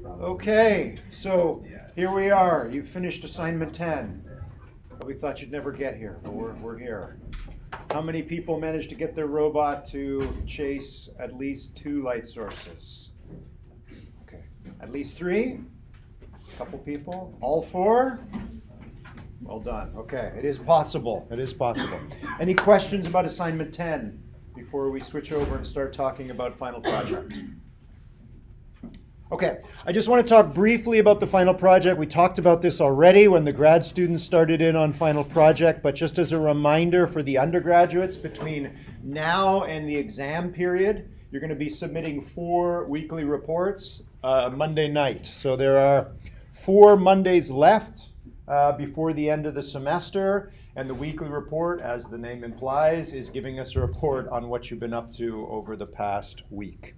Okay, so here we are. You finished assignment 10. We thought you'd never get here, but we're here. How many people managed to get their robot to chase at least 2 light sources? Okay, at least 3? A couple people? All 4? Well done. Okay, it is possible. It is possible. Any questions about assignment 10 before we switch over and start talking about final project? Okay, I just want to talk briefly about the final project. We talked about this already when the grad students started in on final project, but just as a reminder for the undergraduates, between now and the exam period, you're going to be submitting 4 weekly reports Monday night. So there are 4 Mondays left before the end of the semester, and the weekly report, as the name implies, is giving us a report on what you've been up to over the past week.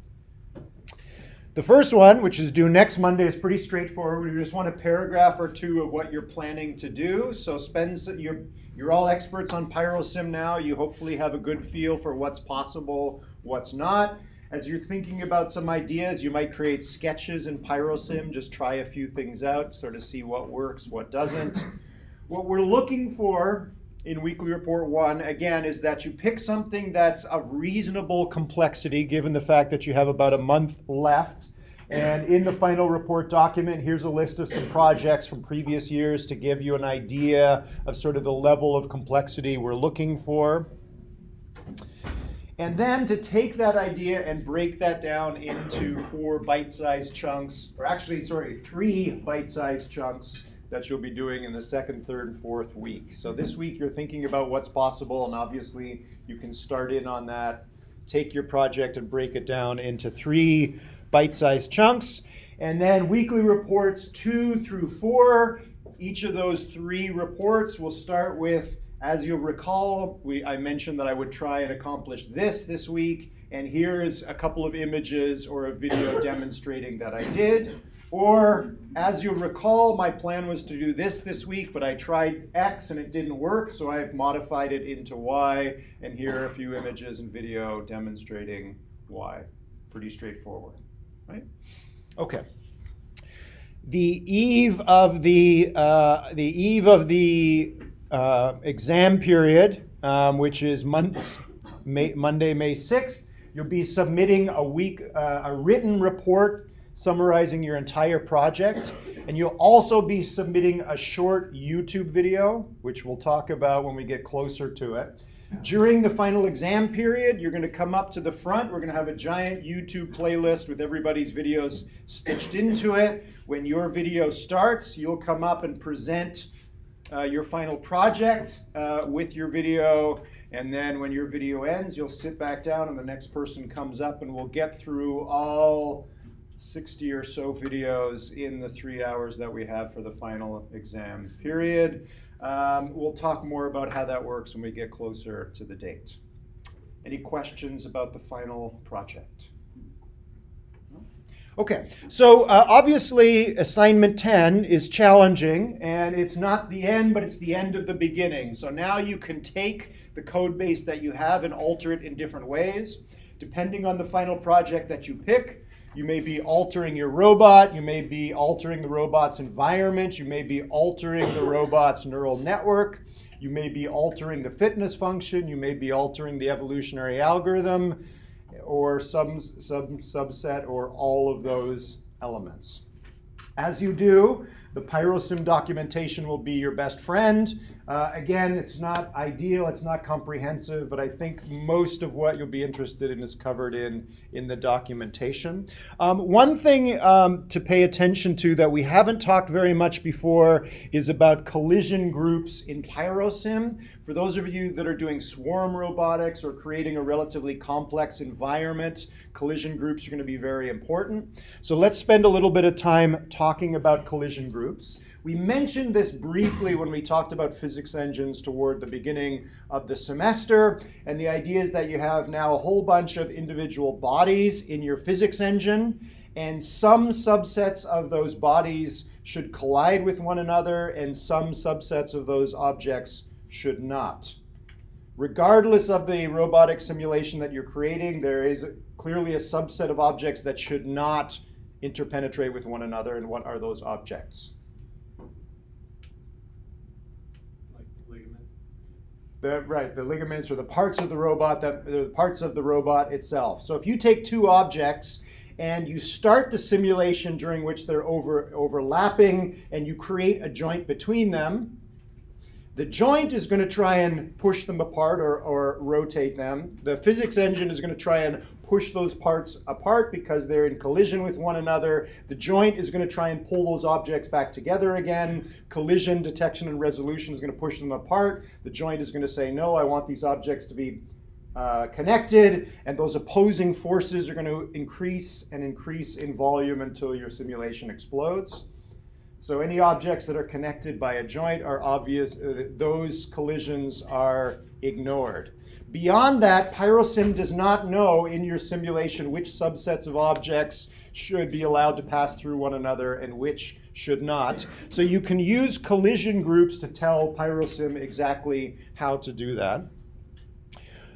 The first one, which is due next Monday, is pretty straightforward. We just want a paragraph or 2 of what you're planning to do. So you're all experts on PyroSim now. You hopefully have a good feel for what's possible, what's not. As you're thinking about some ideas, you might create sketches in PyroSim. Just try a few things out, sort of see what works, what doesn't. What we're looking for in Weekly Report 1, again, is that you pick something that's of reasonable complexity, given the fact that you have about a month left. And in the final report document, here's a list of some projects from previous years to give you an idea of sort of the level of complexity we're looking for. And then to take that idea and break that down into 4 bite-sized chunks, or actually, 3 bite-sized chunks that you'll be doing in the 2nd, 3rd, and 4th week. So this week you're thinking about what's possible, and obviously you can start in on that, take your project and break it down into 3 bite-sized chunks. And then weekly reports 2 through 4, each of those 3 reports will start with, as you'll recall, I mentioned that I would try and accomplish this week, and here's a couple of images or a video demonstrating that I did. Or, as you'll recall, my plan was to do this week, but I tried X and it didn't work, so I've modified it into Y, and here are a few images and video demonstrating Y. Pretty straightforward, right? Okay. The eve of the exam period, which is Monday, May 6th, you'll be submitting a written report summarizing your entire project, and you'll also be submitting a short YouTube video, which we'll talk about when we get closer to it. During the final exam period, you're going to come up to the front. We're going to have a giant YouTube playlist with everybody's videos stitched into it. When your video starts, you'll come up and present your final project with your video, and then when your video ends, you'll sit back down and the next person comes up, and we'll get through all 60 or so videos in the 3 hours that we have for the final exam period. We'll talk more about how that works when we get closer to the date. Any questions about the final project? Okay, so obviously assignment 10 is challenging, and it's not the end, but it's the end of the beginning. So now you can take the code base that you have and alter it in different ways. Depending on the final project that you pick, you may be altering your robot, you may be altering the robot's environment, you may be altering the robot's neural network, you may be altering the fitness function, you may be altering the evolutionary algorithm, or some subset or all of those elements. As you do, the PyroSim documentation will be your best friend. Again, it's not ideal, it's not comprehensive, but I think most of what you'll be interested in is covered in the documentation. One thing to pay attention to that we haven't talked very much before is about collision groups in PyroSim. For those of you that are doing swarm robotics or creating a relatively complex environment, collision groups are going to be very important. So let's spend a little bit of time talking about collision groups. We mentioned this briefly when we talked about physics engines toward the beginning of the semester, and the idea is that you have now a whole bunch of individual bodies in your physics engine, and some subsets of those bodies should collide with one another, and some subsets of those objects should not. Regardless of the robotic simulation that you're creating, there is clearly a subset of objects that should not interpenetrate with one another, and what are those objects? Like ligaments. The ligaments are the parts of the robot the parts of the robot itself. So if you take two objects and you start the simulation during which they're overlapping and you create a joint between them, the joint is going to try and push them apart or rotate them. The physics engine is going to try and push those parts apart because they're in collision with one another. The joint is going to try and pull those objects back together again. Collision detection and resolution is going to push them apart. The joint is going to say, no, I want these objects to be connected, and those opposing forces are going to increase and increase in volume until your simulation explodes. So any objects that are connected by a joint are obvious, those collisions are ignored. Beyond that, PyroSim does not know in your simulation which subsets of objects should be allowed to pass through one another and which should not. So you can use collision groups to tell PyroSim exactly how to do that.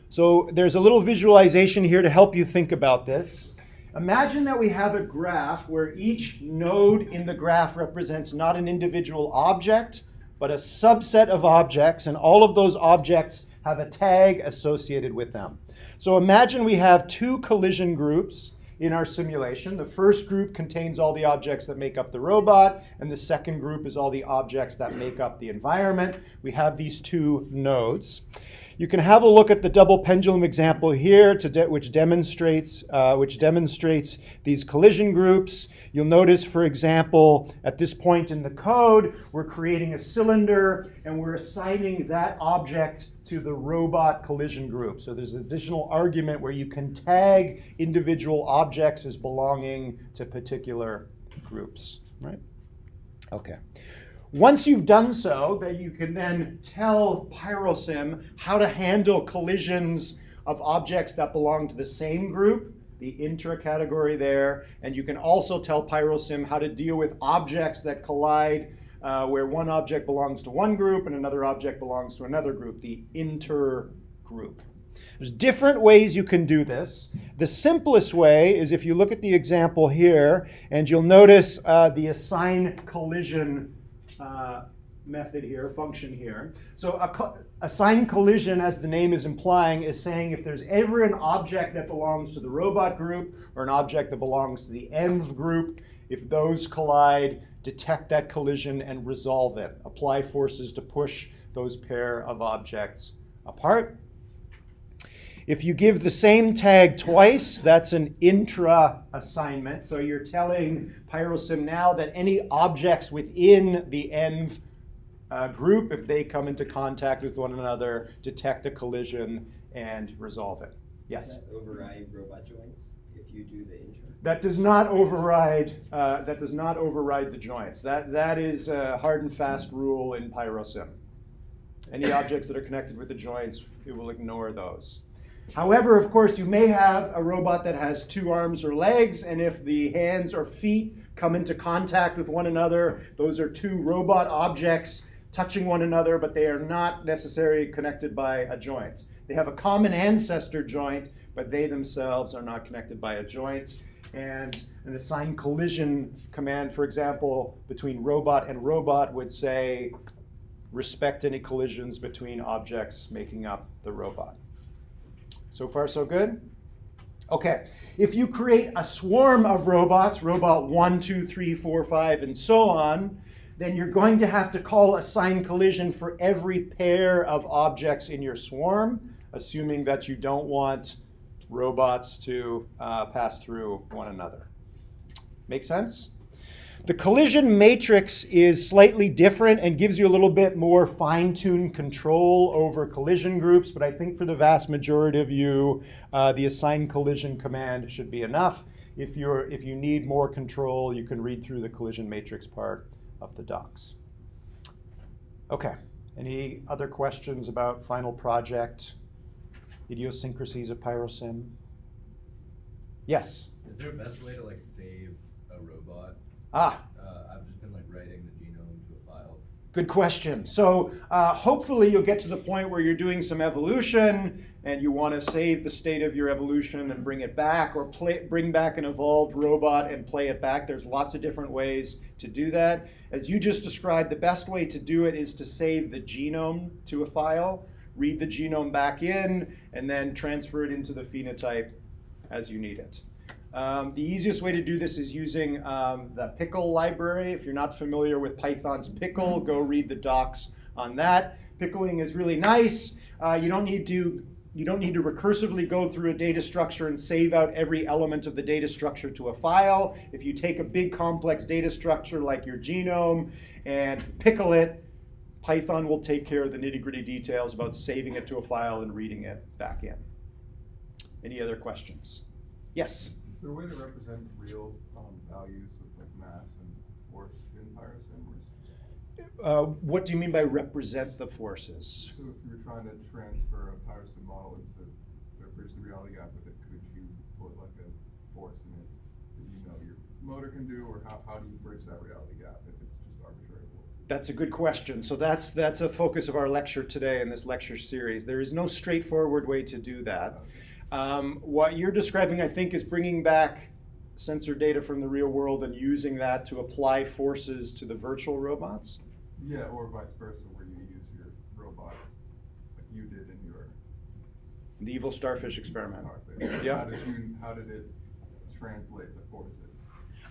So there's a little visualization here to help you think about this. Imagine that we have a graph where each node in the graph represents not an individual object, but a subset of objects, and all of those objects have a tag associated with them. So imagine we have two collision groups in our simulation. The first group contains all the objects that make up the robot, and the second group is all the objects that make up the environment. We have these two nodes. You can have a look at the double pendulum example here, which demonstrates these collision groups. You'll notice, for example, at this point in the code, we're creating a cylinder and we're assigning that object to the robot collision group. So there's an additional argument where you can tag individual objects as belonging to particular groups, right? Okay. Once you've done so, then you can then tell PyroSim how to handle collisions of objects that belong to the same group, the intra-category there, and you can also tell PyroSim how to deal with objects that collide where one object belongs to one group and another object belongs to another group, the intergroup. There's different ways you can do this. The simplest way is if you look at the example here, and you'll notice the assign collision method here, function here. So assign collision, as the name is implying, is saying if there's ever an object that belongs to the robot group or an object that belongs to the env group, if those collide, detect that collision and resolve it. Apply forces to push those pair of objects apart. If you give the same tag twice, that's an intra-assignment. So you're telling PyroSim now that any objects within the env group, if they come into contact with one another, detect the collision and resolve it. Yes? Does that override robot joints if you do the intra? That does not override. The joints. That is a hard and fast rule in PyroSim. Any objects that are connected with the joints, it will ignore those. However, of course, you may have a robot that has two arms or legs, and if the hands or feet come into contact with one another, those are two robot objects touching one another, but they are not necessarily connected by a joint. They have a common ancestor joint, but they themselves are not connected by a joint. And an assign collision command, for example, between robot and robot would say, respect any collisions between objects making up the robot. So far, so good? Okay, if you create a swarm of robots, robot 1, 2, 3, 4, 5, and so on, then you're going to have to call assign collision for every pair of objects in your swarm, assuming that you don't want robots to pass through one another. Make sense? The collision matrix is slightly different and gives you a little bit more fine-tuned control over collision groups, but I think for the vast majority of you, the assign collision command should be enough. If you need more control, you can read through the collision matrix part of the docs. Okay, any other questions about final project, idiosyncrasies of PyroSim? Yes? Is there a best way to save a robot? I've just been writing the genome to a file. Good question. So hopefully you'll get to the point where you're doing some evolution and you want to save the state of your evolution and bring it back, or bring back an evolved robot and play it back. There's lots of different ways to do that. As you just described, the best way to do it is to save the genome to a file, read the genome back in, and then transfer it into the phenotype as you need it. The easiest way to do this is using the pickle library. If you're not familiar with Python's pickle, go read the docs on that. Pickling is really nice. You don't need to recursively go through a data structure and save out every element of the data structure to a file. If you take a big complex data structure like your genome and pickle it, Python will take care of the nitty-gritty details about saving it to a file and reading it back in. Any other questions? Yes? Is there a way to represent real values of like mass and force in PyroSim? What do you mean by represent the forces? So if you were trying to transfer a PyroSim model to bridge the reality gap with it, could you put like a force in it that you know your motor can do, or how do you bridge that reality gap if it's just arbitrary force? That's a good question. So that's a focus of our lecture today in this lecture series. There is no straightforward way to do that. What you're describing, I think, is bringing back sensor data from the real world and using that to apply forces to the virtual robots. Yeah, or vice versa, where you use your robots like you did in your The evil starfish experiment. starfish. Yeah. How did it translate the forces?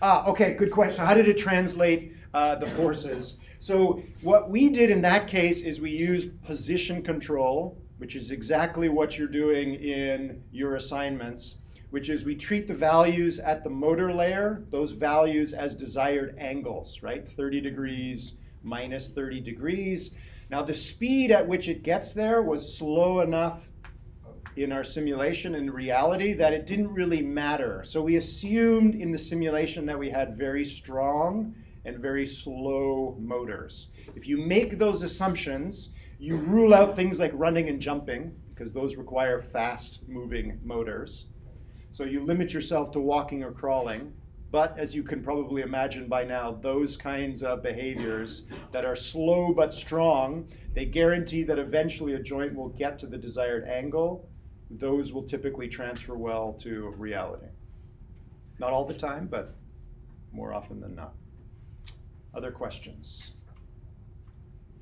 Okay, good question. How did it translate the forces? So what we did in that case is we used position control, which is exactly what you're doing in your assignments, which is we treat the values at the motor layer, those values as desired angles, right? 30 degrees, minus 30 degrees. Now the speed at which it gets there was slow enough in our simulation and reality that it didn't really matter. So we assumed in the simulation that we had very strong and very slow motors. If you make those assumptions, you rule out things like running and jumping, because those require fast moving motors. So you limit yourself to walking or crawling. But as you can probably imagine by now, those kinds of behaviors that are slow but strong, they guarantee that eventually a joint will get to the desired angle. Those will typically transfer well to reality. Not all the time, but more often than not. Other questions?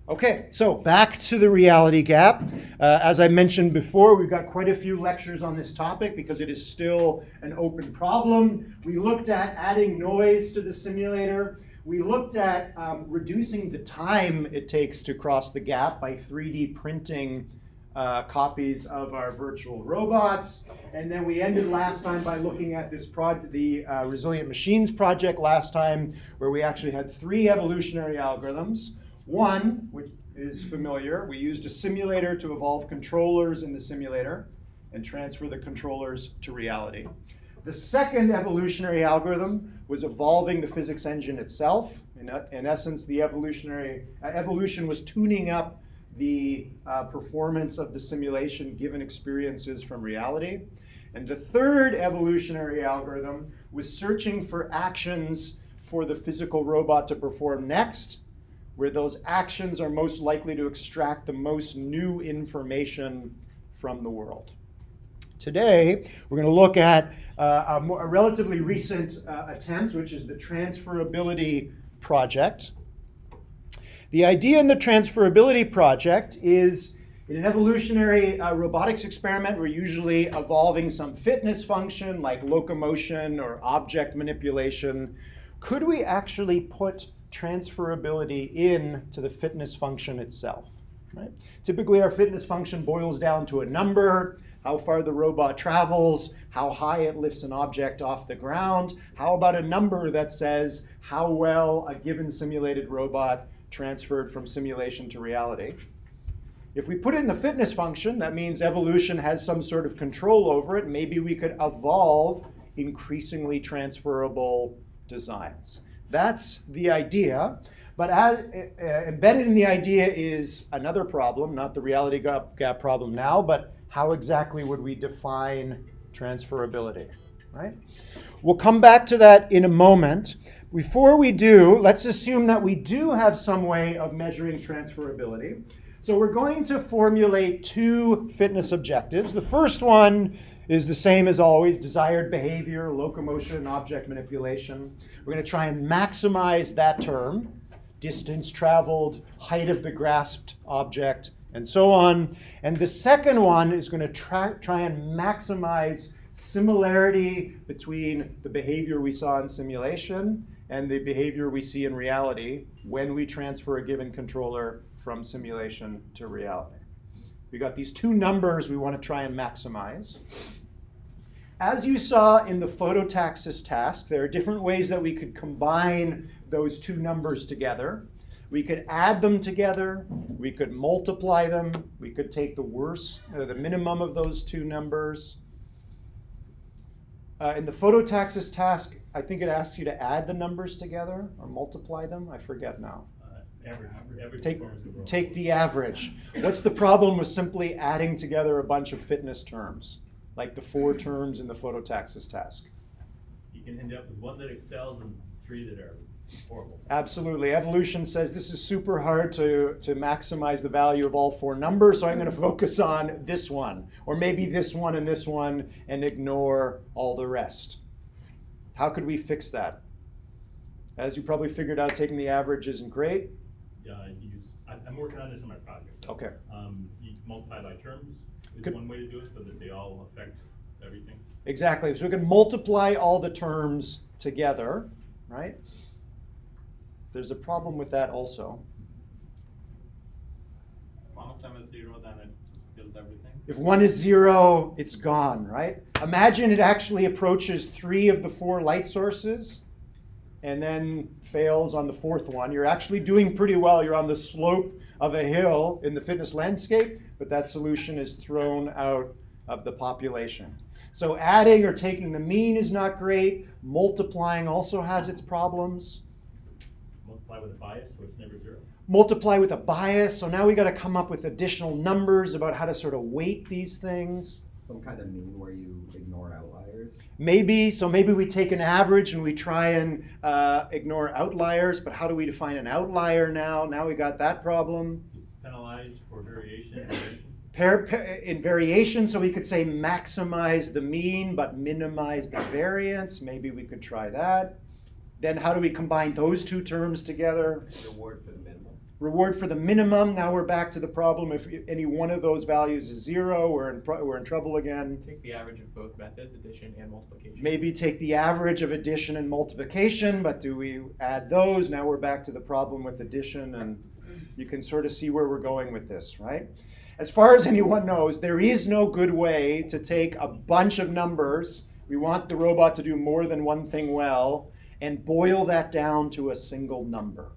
Okay, so back to the reality gap. As I mentioned before, we've got quite a few lectures on this topic because it is still an open problem. We looked at adding noise to the simulator. We looked at reducing the time it takes to cross the gap by 3D printing copies of our virtual robots. And then we ended last time by looking at this the Resilient Machines project last time, where we actually had 3 evolutionary algorithms. One, which is familiar, we used a simulator to evolve controllers in the simulator and transfer the controllers to reality. The second evolutionary algorithm was evolving the physics engine itself. In essence, the evolution was tuning up the performance of the simulation given experiences from reality. And the third evolutionary algorithm was searching for actions for the physical robot to perform next, where those actions are most likely to extract the most new information from the world. Today, we're going to look at a relatively recent attempt, which is the Transferability Project. The idea in the Transferability Project is, in an evolutionary robotics experiment, we're usually evolving some fitness function like locomotion or object manipulation. Could we actually put transferability into the fitness function itself? Right? Typically, our fitness function boils down to a number, how far the robot travels, how high it lifts an object off the ground. How about a number that says how well a given simulated robot transferred from simulation to reality? If we put it in the fitness function, that means evolution has some sort of control over it. Maybe we could evolve increasingly transferable designs. That's the idea. But embedded in the idea is another problem, not the reality gap problem now, but how exactly would we define transferability, right? We'll come back to that in a moment. Before we do, let's assume that we do have some way of measuring transferability. So we're going to formulate two fitness objectives. The first one is the same as always, desired behavior, locomotion, object manipulation. We're going to try and maximize that term, distance traveled, height of the grasped object, and so on. And the second one is going to try and maximize similarity between the behavior we saw in simulation and the behavior we see in reality when we transfer a given controller from simulation to reality. We got these two numbers we want to try and maximize. As you saw in the phototaxis task, there are different ways that we could combine those two numbers together. We could add them together, we could multiply them, we could take the minimum of those two numbers. In the phototaxis task, I think it asks you to add the numbers together or multiply them. I forget now. Average Take the average. What's the problem with simply adding together a bunch of fitness terms, like the 4 terms in the phototaxis task? You can end up with one that excels and 3 that are horrible. Absolutely. Evolution says this is super hard to maximize the value of all 4 numbers, so I'm going to focus on this one, or maybe this one, and ignore all the rest. How could we fix that? As you probably figured out, taking the average isn't great. I'm working on this in my project. So, Okay. You multiply by terms is Could- one way to do it so that they all affect everything. Exactly. So we can multiply all the terms together, right? There's a problem with that also. If one of them is 0, then it just kills everything. If 1 is 0, it's gone, right? Imagine it actually approaches 3 of the 4 light sources and then fails on the 4th one. You're actually doing pretty well. You're on the slope of a hill in the fitness landscape, but that solution is thrown out of the population. So adding or taking the mean is not great. Multiplying also has its problems. Multiply with a bias, so it's never 0. Multiply with a bias. So now we got to come up with additional numbers about how to sort of weight these things. Some kind of mean where you ignore outliers. Maybe we take an average and we try and ignore outliers, but how do we define an outlier now? Now we got that problem. Penalize for variation. In variation, so we could say maximize the mean, but minimize the variance. Maybe we could try that. Then how do we combine those two terms together? Reward for the minimum. Reward for the minimum. Now we're back to the problem. If any one of those values is 0, we're in trouble again. Take the average of both methods, addition and multiplication. Maybe take the average of addition and multiplication, but do we add those? Now we're back to the problem with addition, and you can sort of see where we're going with this, right? As far as anyone knows, there is no good way to take a bunch of numbers. We want the robot to do more than one thing well, and boil that down to a single number.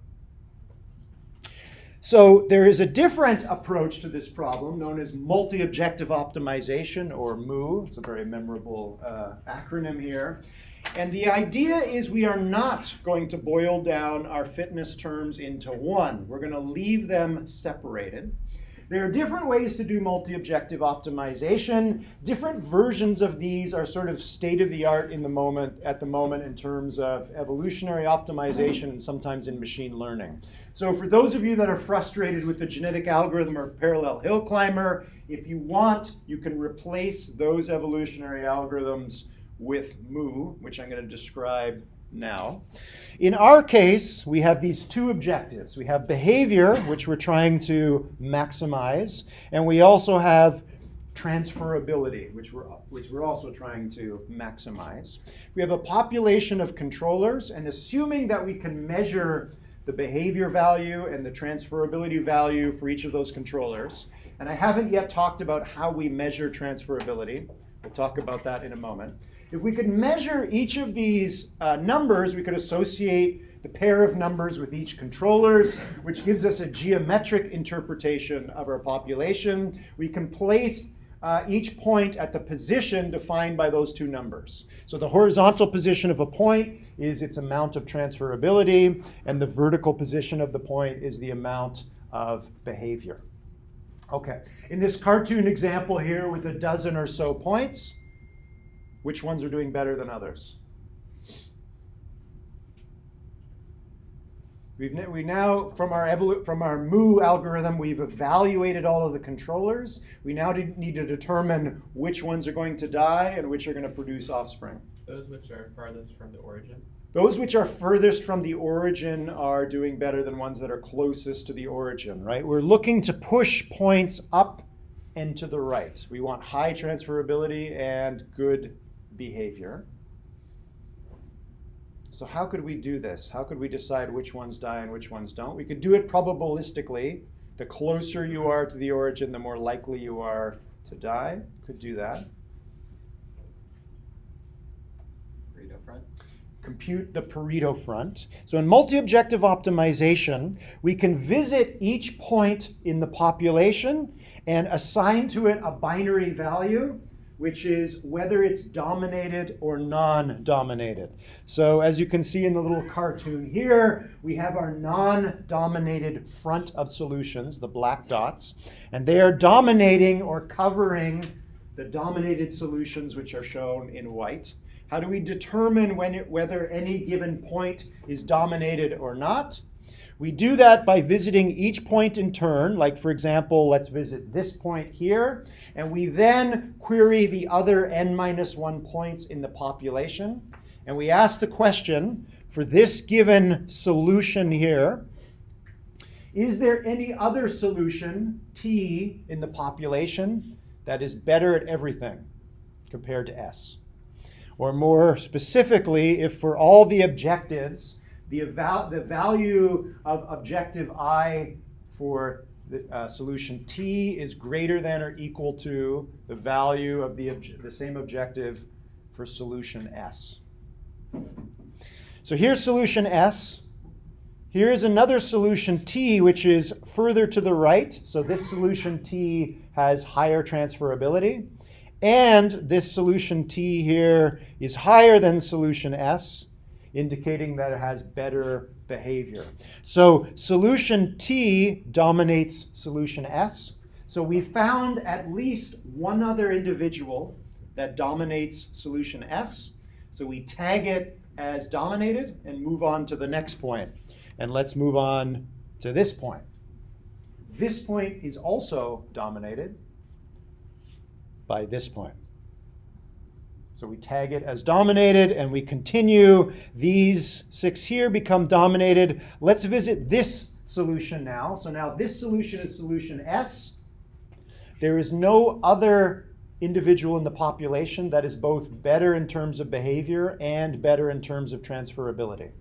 So there is a different approach to this problem known as multi-objective optimization, or MOO. It's a very memorable acronym here. And the idea is we are not going to boil down our fitness terms into one. We're going to leave them separated. There are different ways to do multi-objective optimization. Different versions of these are sort of state-of-the-art at the moment in terms of evolutionary optimization and sometimes in machine learning. So for those of you that are frustrated with the genetic algorithm or parallel hill climber, if you want, you can replace those evolutionary algorithms with MOO, which I'm going to describe now. In our case, we have these two objectives. We have behavior, which we're trying to maximize, and we also have transferability, which we're also trying to maximize. We have a population of controllers, and assuming that we can measure the behavior value and the transferability value for each of those controllers, and I haven't yet talked about how we measure transferability. We'll talk about that in a moment. If we could measure each of these numbers, we could associate the pair of numbers with each controllers, which gives us a geometric interpretation of our population. We can place each point at the position defined by those two numbers. So the horizontal position of a point is its amount of transferability, and the vertical position of the point is the amount of behavior. Okay, in this cartoon example here with a dozen or so points, which ones are doing better than others? We now, from our mu algorithm, we've evaluated all of the controllers. We now need to determine which ones are going to die and which are going to produce offspring. Those which are farthest from the origin. Those which are furthest from the origin are doing better than ones that are closest to the origin, right? We're looking to push points up and to the right. We want high transferability and good behavior. So how could we do this? How could we decide which ones die and which ones don't? We could do it probabilistically. The closer you are to the origin, the more likely you are to die. Could do that. Pareto front. Compute the Pareto front. So in multi-objective optimization, we can visit each point in the population and assign to it a binary value, which is whether it's dominated or non-dominated. So as you can see in the little cartoon here, we have our non-dominated front of solutions, the black dots, and they are dominating or covering the dominated solutions, which are shown in white. How do we determine whether any given point is dominated or not? We do that by visiting each point in turn. Like, for example, let's visit this point here. And we then query the other n-1 points in the population. And we ask the question, for this given solution here, is there any other solution, T, in the population that is better at everything compared to S? Or more specifically, if for all the objectives, the value of objective I for the solution T is greater than or equal to the value of the same objective for solution S. So here's solution S. Here's another solution T, which is further to the right. So this solution T has higher transferability. And this solution T here is higher than solution S, indicating that it has better behavior. So solution T dominates solution S. So we found at least one other individual that dominates solution S. So we tag it as dominated and move on to the next point. And let's move on to this point. This point is also dominated by this point. So we tag it as dominated and we continue. These 6 here become dominated. Let's visit this solution now. So now this solution is solution S. There is no other individual in the population that is both better in terms of behavior and better in terms of transferability.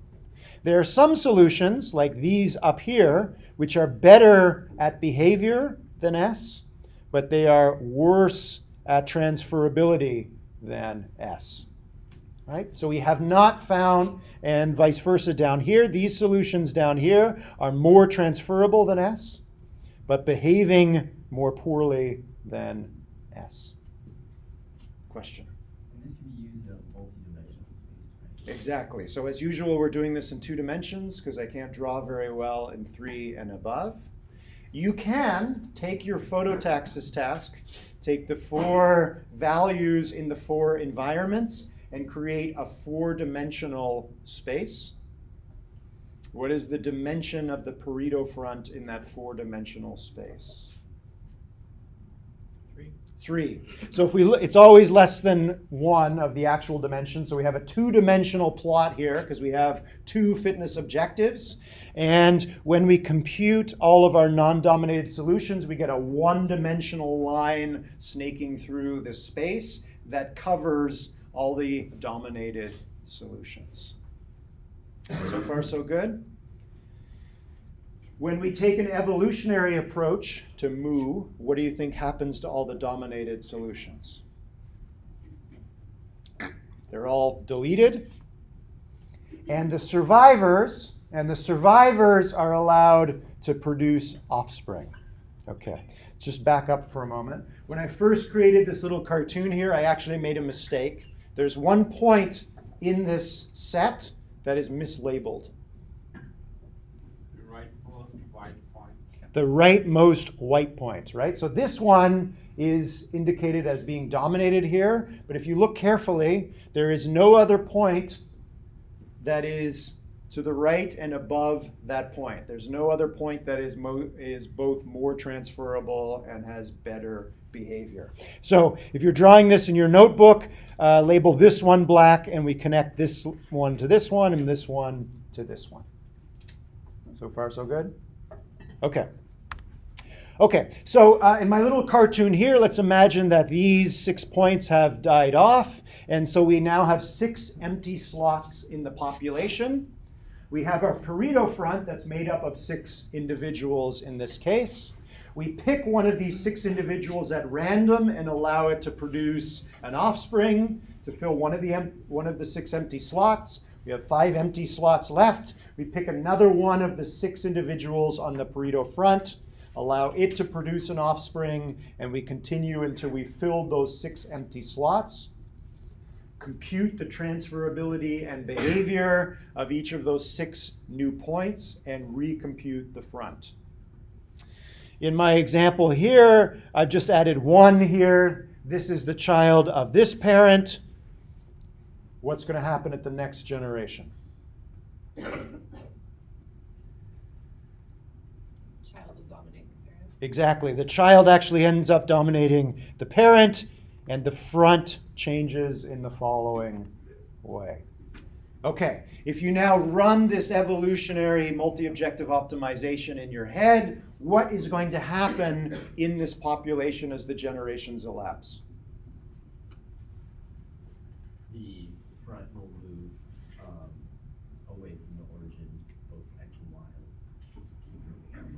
There are some solutions, like these up here, which are better at behavior than S, but they are worse at transferability than S. Right? So we have not found, and vice versa down here, these solutions down here are more transferable than S, but behaving more poorly than S. Question? And this can be used in a multi-dimensional space, right? Exactly. So as usual, we're doing this in 2 dimensions because I can't draw very well in 3 and above. You can take your phototaxis task, take the 4 values in the 4 environments, and create a 4-dimensional space. What is the dimension of the Pareto front in that 4-dimensional space? 3. So if we look, it's always less than 1 of the actual dimension. So we have a 2-dimensional plot here because we have 2 fitness objectives. And when we compute all of our non-dominated solutions, we get a 1-dimensional line snaking through the space that covers all the dominated solutions. So far, so good. When we take an evolutionary approach to mu, what do you think happens to all the dominated solutions? They're all deleted. And the survivors are allowed to produce offspring. Okay, let's just back up for a moment. When I first created this little cartoon here, I actually made a mistake. There's one point in this set that is mislabeled. The rightmost white point, right? So this one is indicated as being dominated here, but if you look carefully, there is no other point that is to the right and above that point. There's no other point that is both more transferable and has better behavior. So if you're drawing this in your notebook, label this one black, and we connect this one to this one and this one to this one. So far, so good? Okay. Okay, so in my little cartoon here, let's imagine that these 6 points have died off, and so we now have 6 empty slots in the population. We have our Pareto front that's made up of 6 individuals in this case. We pick one of these 6 individuals at random and allow it to produce an offspring to fill one of the 6 empty slots. We have 5 empty slots left. We pick another one of the 6 individuals on the Pareto front, allow it to produce an offspring, and we continue until we fill those 6 empty slots. Compute the transferability and behavior of each of those 6 new points and recompute the front. In my example here, I've just added 1 here. This is the child of this parent. What's going to happen at the next generation? Child will dominate the parent. Exactly. The child actually ends up dominating the parent, and the front changes in the following way. Okay, if you now run this evolutionary multi-objective optimization in your head, what is going to happen in this population as the generations elapse? The front will move away from the origin, both X and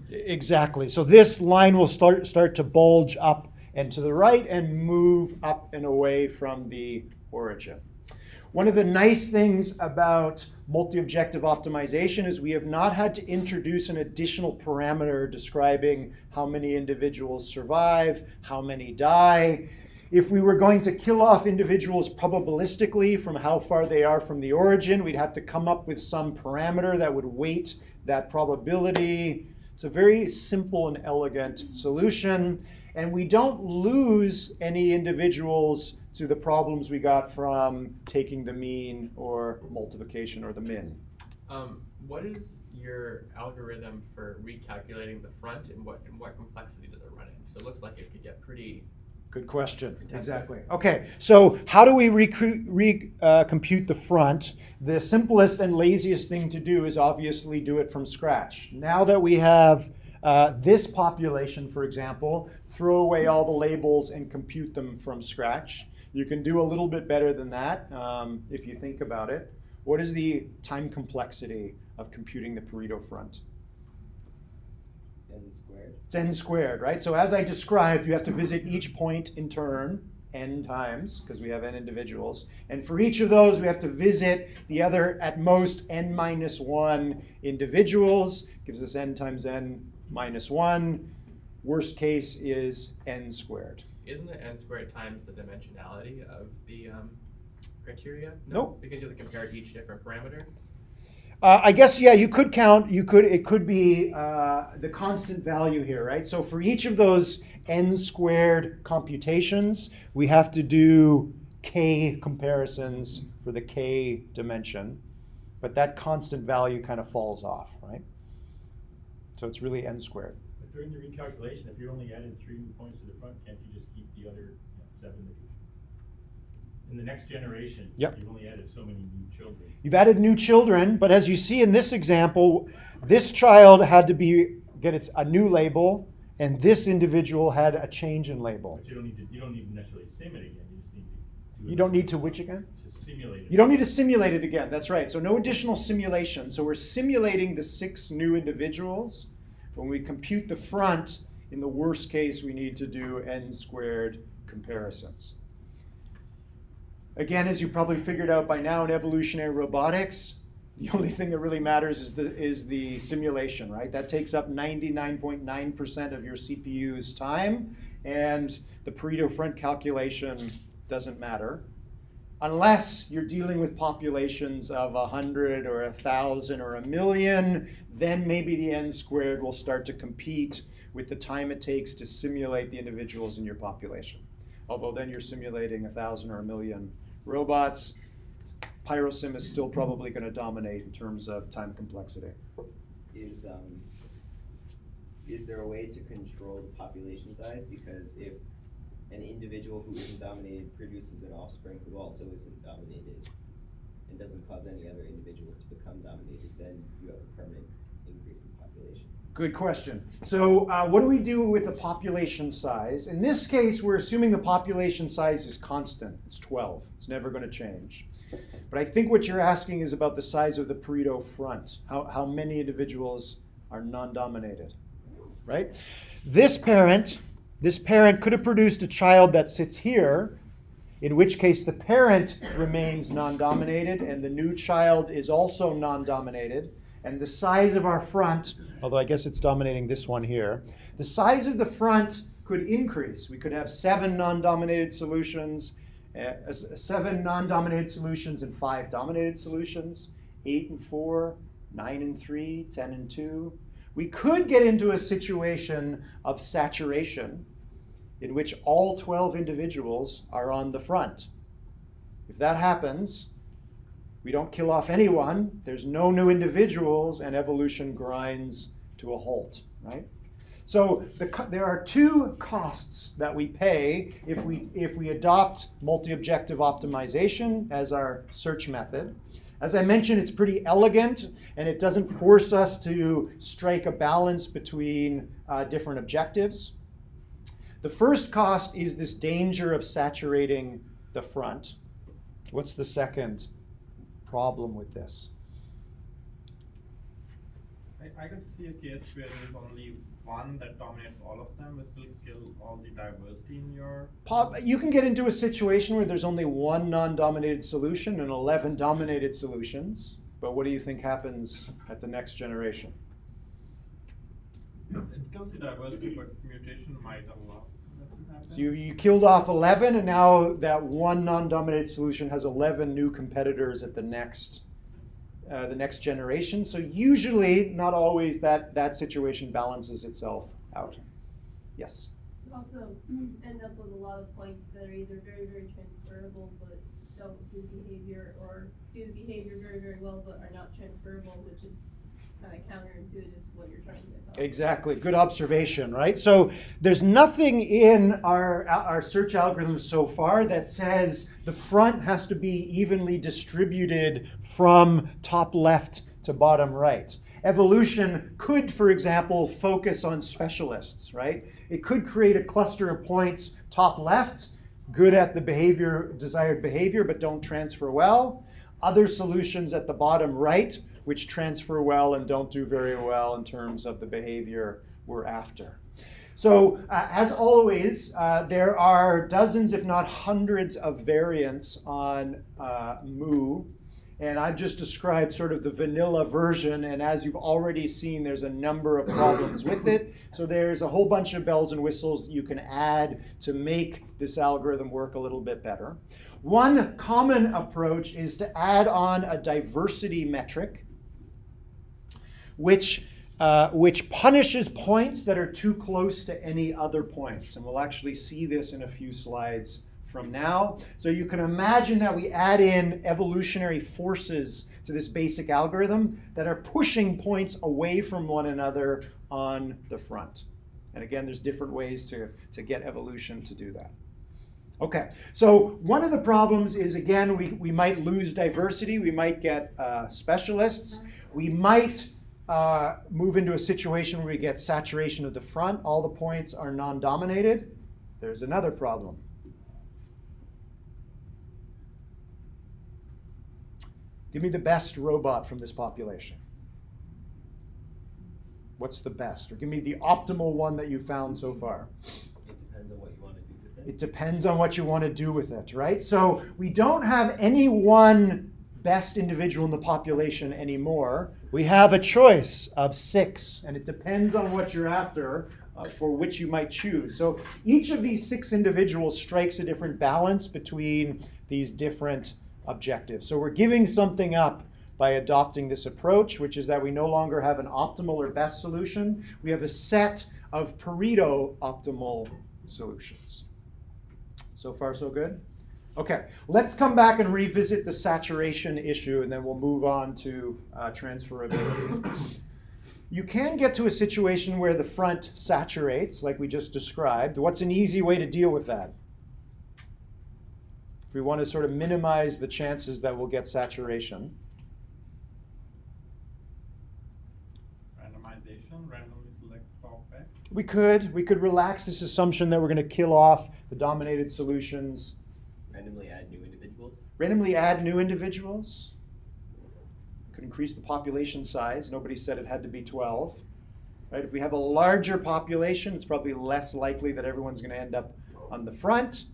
Y. Exactly. So this line will start to bulge up and to the right and move up and away from the origin. One of the nice things about multi-objective optimization is we have not had to introduce an additional parameter describing how many individuals survive, how many die. If we were going to kill off individuals probabilistically from how far they are from the origin, we'd have to come up with some parameter that would weight that probability. It's a very simple and elegant solution. And we don't lose any individuals to the problems we got from taking the mean or multiplication or the min. What is your algorithm for recalculating the front, and what complexity does it run in? So it looks like it could get pretty. Good question. Fantastic. Exactly. Okay, so how do we compute the front? The simplest and laziest thing to do is obviously do it from scratch. Now that we have this population, for example, throw away all the labels and compute them from scratch. You can do a little bit better than that if you think about it. What is the time complexity of computing the Pareto front? N squared. It's n squared, right? So as I described, you have to visit each point in turn n times, because we have n individuals. And for each of those, we have to visit the other, at most, n minus 1 individuals. Gives us n times n minus 1. Worst case is n squared. Isn't it n squared times the dimensionality of the criteria? Nope. Because you have to compare each different parameter. I guess, yeah, you could count, it could be the constant value here, right? So for each of those n squared computations, we have to do k comparisons for the k dimension, but that constant value kind of falls off, right? So it's really n squared. But during the recalculation, if you only added 3 new points to the front, can't you just keep the other 7? In the next generation, Yep. You've only added so many new children. You've added new children, but as you see in this example, this child had to get a new label, and this individual had a change in label. But you don't need to necessarily sim it again. You just need to. You don't need to which again? To simulate it. You don't need to simulate it again, that's right. So no additional simulation. So we're simulating the 6 new individuals. When we compute the front, in the worst case, we need to do n squared comparisons. Again, as you probably figured out by now in evolutionary robotics, the only thing that really matters is the simulation, right? That takes up 99.9% of your CPU's time, and the Pareto front calculation doesn't matter. Unless you're dealing with populations of 100 or 1,000 or 1,000,000, then maybe the n squared will start to compete with the time it takes to simulate the individuals in your population. Although then you're simulating 1,000 or 1,000,000 robots. pyrosim is still probably going to dominate in terms of time complexity. Is there a way to control the population size? Because if an individual who isn't dominated produces an offspring who also isn't dominated and doesn't cause any other individuals to become dominated, then you have a permanent increase in population. Good question. So what do we do with the population size? In this case, we're assuming the population size is constant. It's 12. It's never going to change. But I think what you're asking is about the size of the Pareto front. How many individuals are non-dominated, right? This parent could have produced a child that sits here, in which case the parent remains non-dominated and the new child is also non-dominated. And the size of our front, although I guess it's dominating this one here, the size of the front could increase. We could have 7 non-dominated solutions, 7 non-dominated solutions and 5 dominated solutions, 8 and 4, 9 and 3, 10 and 2. We could get into a situation of saturation in which all 12 individuals are on the front. If that happens, we don't kill off anyone, there's no new individuals, and evolution grinds to a halt, right? So there are 2 costs that we pay if we adopt multi-objective optimization as our search method. As I mentioned, it's pretty elegant, and it doesn't force us to strike a balance between different objectives. The first cost is this danger of saturating the front. What's the second problem with this? I could see a case where there's only one that dominates all of them, which will kill all the diversity in your... You can get into a situation where there's only one non-dominated solution and 11 dominated solutions, but what do you think happens at the next generation? It kills the diversity, but mutation might allow that to happen. So you killed off 11, and now that one non-dominated solution has 11 new competitors at the next generation. So usually, not always, that situation balances itself out. Yes? You also end up with a lot of points that are either very, very transferable but don't do behavior, or do the behavior very, very well but are not transferable, which is kind of counterintuitive to what you're trying to accomplish. Exactly. Good observation, right? So there's nothing in our search algorithm so far that says the front has to be evenly distributed from top left to bottom right. Evolution could, for example, focus on specialists, right? It could create a cluster of points top left, good at the desired behavior, but don't transfer well. Other solutions at the bottom right, which transfer well and don't do very well in terms of the behavior we're after. So as always, there are dozens, if not hundreds, of variants on Mu. And I've just described sort of the vanilla version, and as you've already seen, there's a number of problems with it. So there's a whole bunch of bells and whistles that you can add to make this algorithm work a little bit better. One common approach is to add on a diversity metric, which punishes points that are too close to any other points. And we'll actually see this in a few slides from now. So you can imagine that we add in evolutionary forces to this basic algorithm that are pushing points away from one another on the front. And again, there's different ways to get evolution to do that. Okay, so one of the problems is, again, we might lose diversity. We might get specialists. We might move into a situation where we get saturation of the front. All the points are non-dominated. There's another problem. Give me the best robot from this population. What's the best? Or give me the optimal one that you found so far. It depends on what you want to do with it. It depends on what you want to do with it, right? So we don't have any one best individual in the population anymore. We have a choice of 6, and it depends on what you're after for which you might choose. So each of these 6 individuals strikes a different balance between these different objectives. So we're giving something up by adopting this approach, which is that we no longer have an optimal or best solution. We have a set of Pareto optimal solutions. So far, so good? Okay, let's come back and revisit the saturation issue, and then we'll move on to transferability. You can get to a situation where the front saturates, like we just described. What's an easy way to deal with that? If we want to sort of minimize the chances that we'll get saturation. Randomization, randomly select top X. We could relax this assumption that we're going to kill off the dominated solutions. Randomly add new individuals. Randomly add new individuals. Could increase the population size. Nobody said it had to be 12. Right? If we have a larger population, it's probably less likely that everyone's going to end up on the front.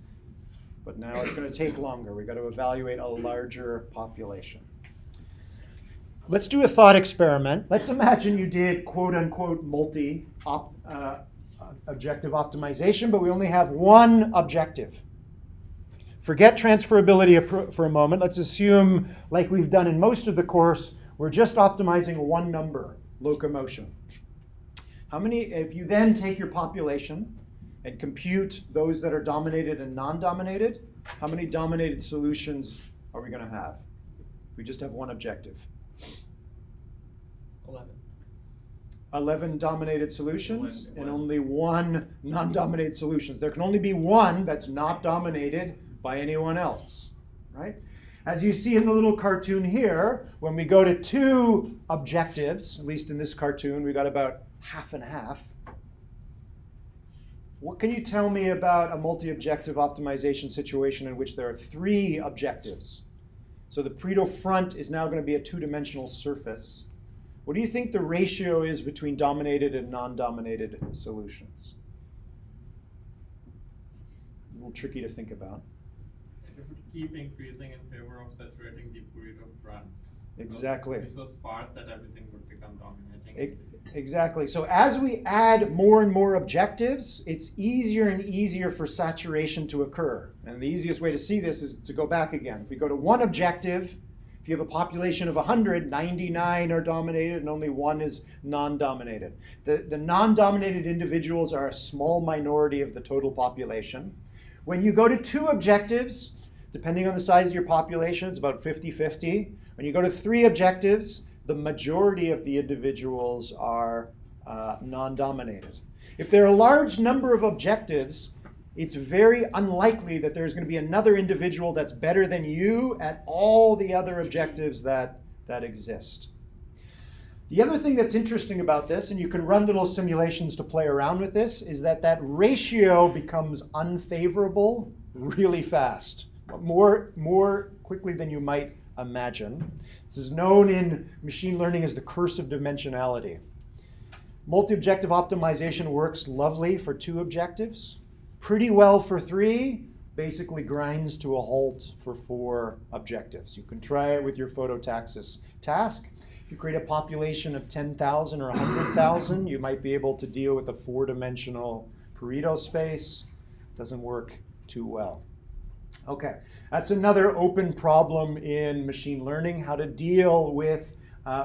But now it's going to take longer. We've got to evaluate a larger population. Let's do a thought experiment. Let's imagine you did quote-unquote multi-objective optimization, but we only have one objective. Forget transferability for a moment. Let's assume, like we've done in most of the course, we're just optimizing one number, locomotion. How many, if you then take your population and compute those that are dominated and non-dominated, how many dominated solutions are we going to have? We just have one objective. 11 dominated solutions and only one non-dominated solutions. There can only be one that's not dominated by anyone else, right? As you see in the little cartoon here, when we go to two objectives, at least in this cartoon, we got about half and half. What can you tell me about a multi-objective optimization situation in which there are three objectives? So the Pareto front is now going to be a two-dimensional surface. What do you think the ratio is between dominated and non-dominated solutions? A little tricky to think about. It would keep increasing in favor of saturating the Pareto front. Exactly. It's so sparse that everything would become dominating. Exactly. So as we add more and more objectives, it's easier and easier for saturation to occur. And the easiest way to see this is to go back again. If we go to one objective, if you have a population of 100, 99 are dominated and only one is non-dominated. The non-dominated individuals are a small minority of the total population. When you go to two objectives, depending on the size of your population, it's about 50-50. When you go to three objectives, the majority of the individuals are non-dominated. If there are a large number of objectives, it's very unlikely that there's going to be another individual that's better than you at all the other objectives that exist. The other thing that's interesting about this, and you can run little simulations to play around with this, is that ratio becomes unfavorable really fast, more quickly than you might imagine. This is known in machine learning as the curse of dimensionality. Multi-objective optimization works lovely for two objectives, pretty well for three, basically grinds to a halt for four objectives. You can try it with your phototaxis task. If you create a population of 10,000 or 100,000, you might be able to deal with a four-dimensional Pareto space. Doesn't work too well. Okay, that's another open problem in machine learning, how to deal with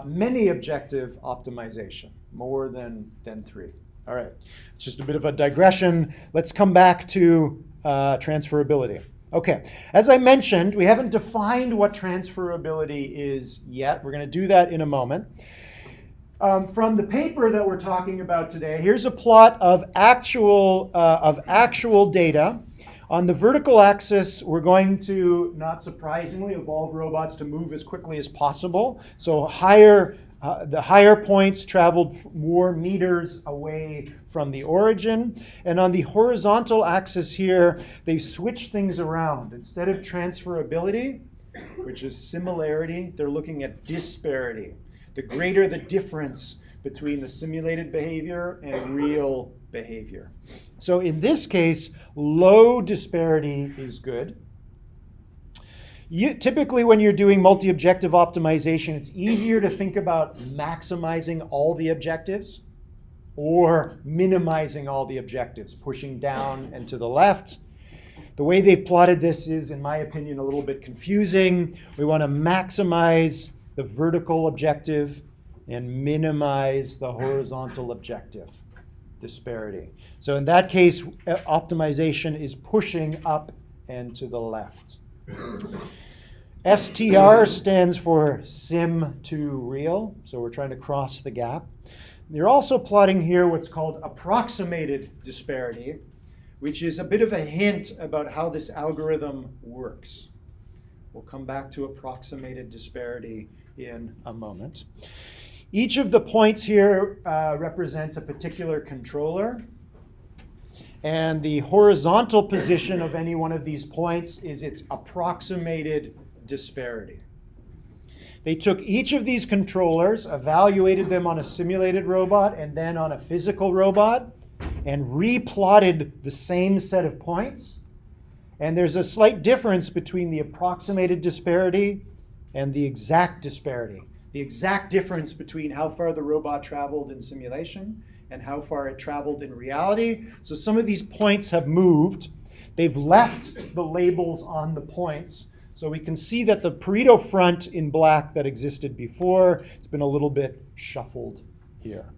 many objective optimization, more than three. All right, it's just a bit of a digression. Let's come back to transferability. Okay, as I mentioned, we haven't defined what transferability is yet. We're going to do that in a moment. From the paper that we're talking about today, here's a plot of actual data. On the vertical axis, we're going to, not surprisingly, evolve robots to move as quickly as possible. So the higher points traveled more meters away from the origin. And on the horizontal axis here, they switch things around. Instead of transferability, which is similarity, they're looking at disparity. The greater the difference between the simulated behavior and real behavior. So in this case, low disparity is good. Typically, when you're doing multi-objective optimization, it's easier to think about maximizing all the objectives or minimizing all the objectives, pushing down and to the left. The way they've plotted this is, in my opinion, a little bit confusing. We want to maximize the vertical objective and minimize the horizontal objective disparity. So in that case, optimization is pushing up and to the left. STR stands for sim to real, so we're trying to cross the gap. They're also plotting here what's called approximated disparity, which is a bit of a hint about how this algorithm works. We'll come back to approximated disparity in a moment. Each of the points here represents a particular controller. And the horizontal position of any one of these points is its approximated disparity. They took each of these controllers, evaluated them on a simulated robot and then on a physical robot, and replotted the same set of points. And there's a slight difference between the approximated disparity and the exact disparity. The exact difference between how far the robot traveled in simulation and how far it traveled in reality. So some of these points have moved. They've left the labels on the points. So we can see that the Pareto front in black that existed before, it's been a little bit shuffled here.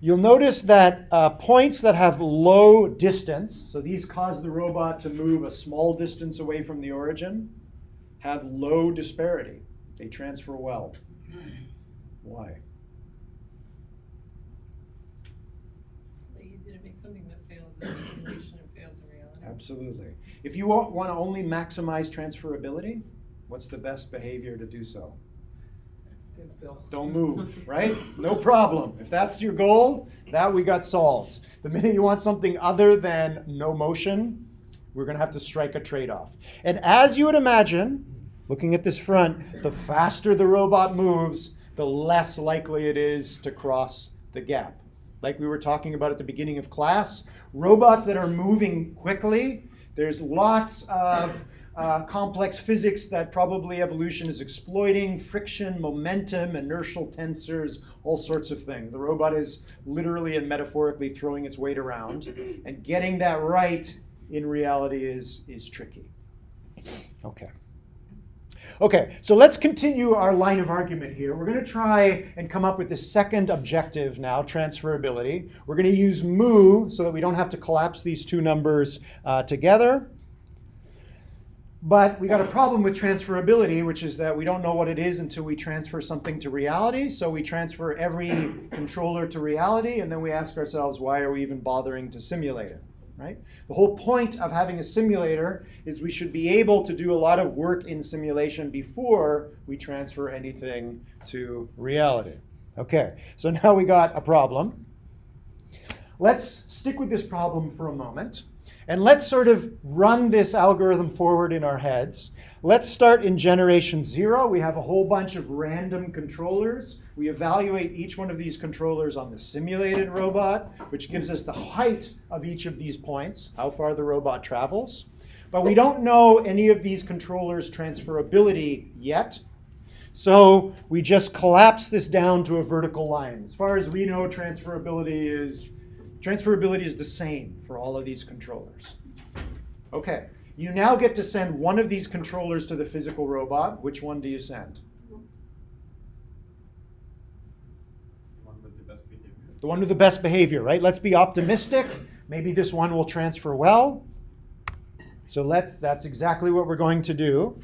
You'll notice that points that have low distance, so these cause the robot to move a small distance away from the origin, have low disparity. They transfer well. Why? Easy to make something that fails in a simulation and fails in reality. Absolutely. If you want to only maximize transferability, what's the best behavior to do so? Stand still. Don't move, right? No problem. If that's your goal, that we got solved. The minute you want something other than no motion, we're going to have to strike a trade-off. And as you would imagine, looking at this front, the faster the robot moves, the less likely it is to cross the gap. Like we were talking about at the beginning of class, robots that are moving quickly, there's lots of complex physics that probably evolution is exploiting, friction, momentum, inertial tensors, all sorts of things. The robot is literally and metaphorically throwing its weight around, and getting that right in reality is tricky. Okay, so let's continue our line of argument here. We're going to try and come up with the second objective now, transferability. We're going to use mu so that we don't have to collapse these two numbers together. But we got a problem with transferability, which is that we don't know what it is until we transfer something to reality. So we transfer every controller to reality, and then we ask ourselves, why are we even bothering to simulate it? Right? The whole point of having a simulator is we should be able to do a lot of work in simulation before we transfer anything to reality. Okay, so now we got a problem. Let's stick with this problem for a moment, and let's sort of run this algorithm forward in our heads. Let's start in generation 0. We have a whole bunch of random controllers. We evaluate each one of these controllers on the simulated robot, which gives us the height of each of these points, how far the robot travels. But we don't know any of these controllers' transferability yet. So we just collapse this down to a vertical line. As far as we know, transferability is the same for all of these controllers. Okay, you now get to send one of these controllers to the physical robot. Which one do you send? The one with the best behavior, right? Let's be optimistic. Maybe this one will transfer well. So that's exactly what we're going to do.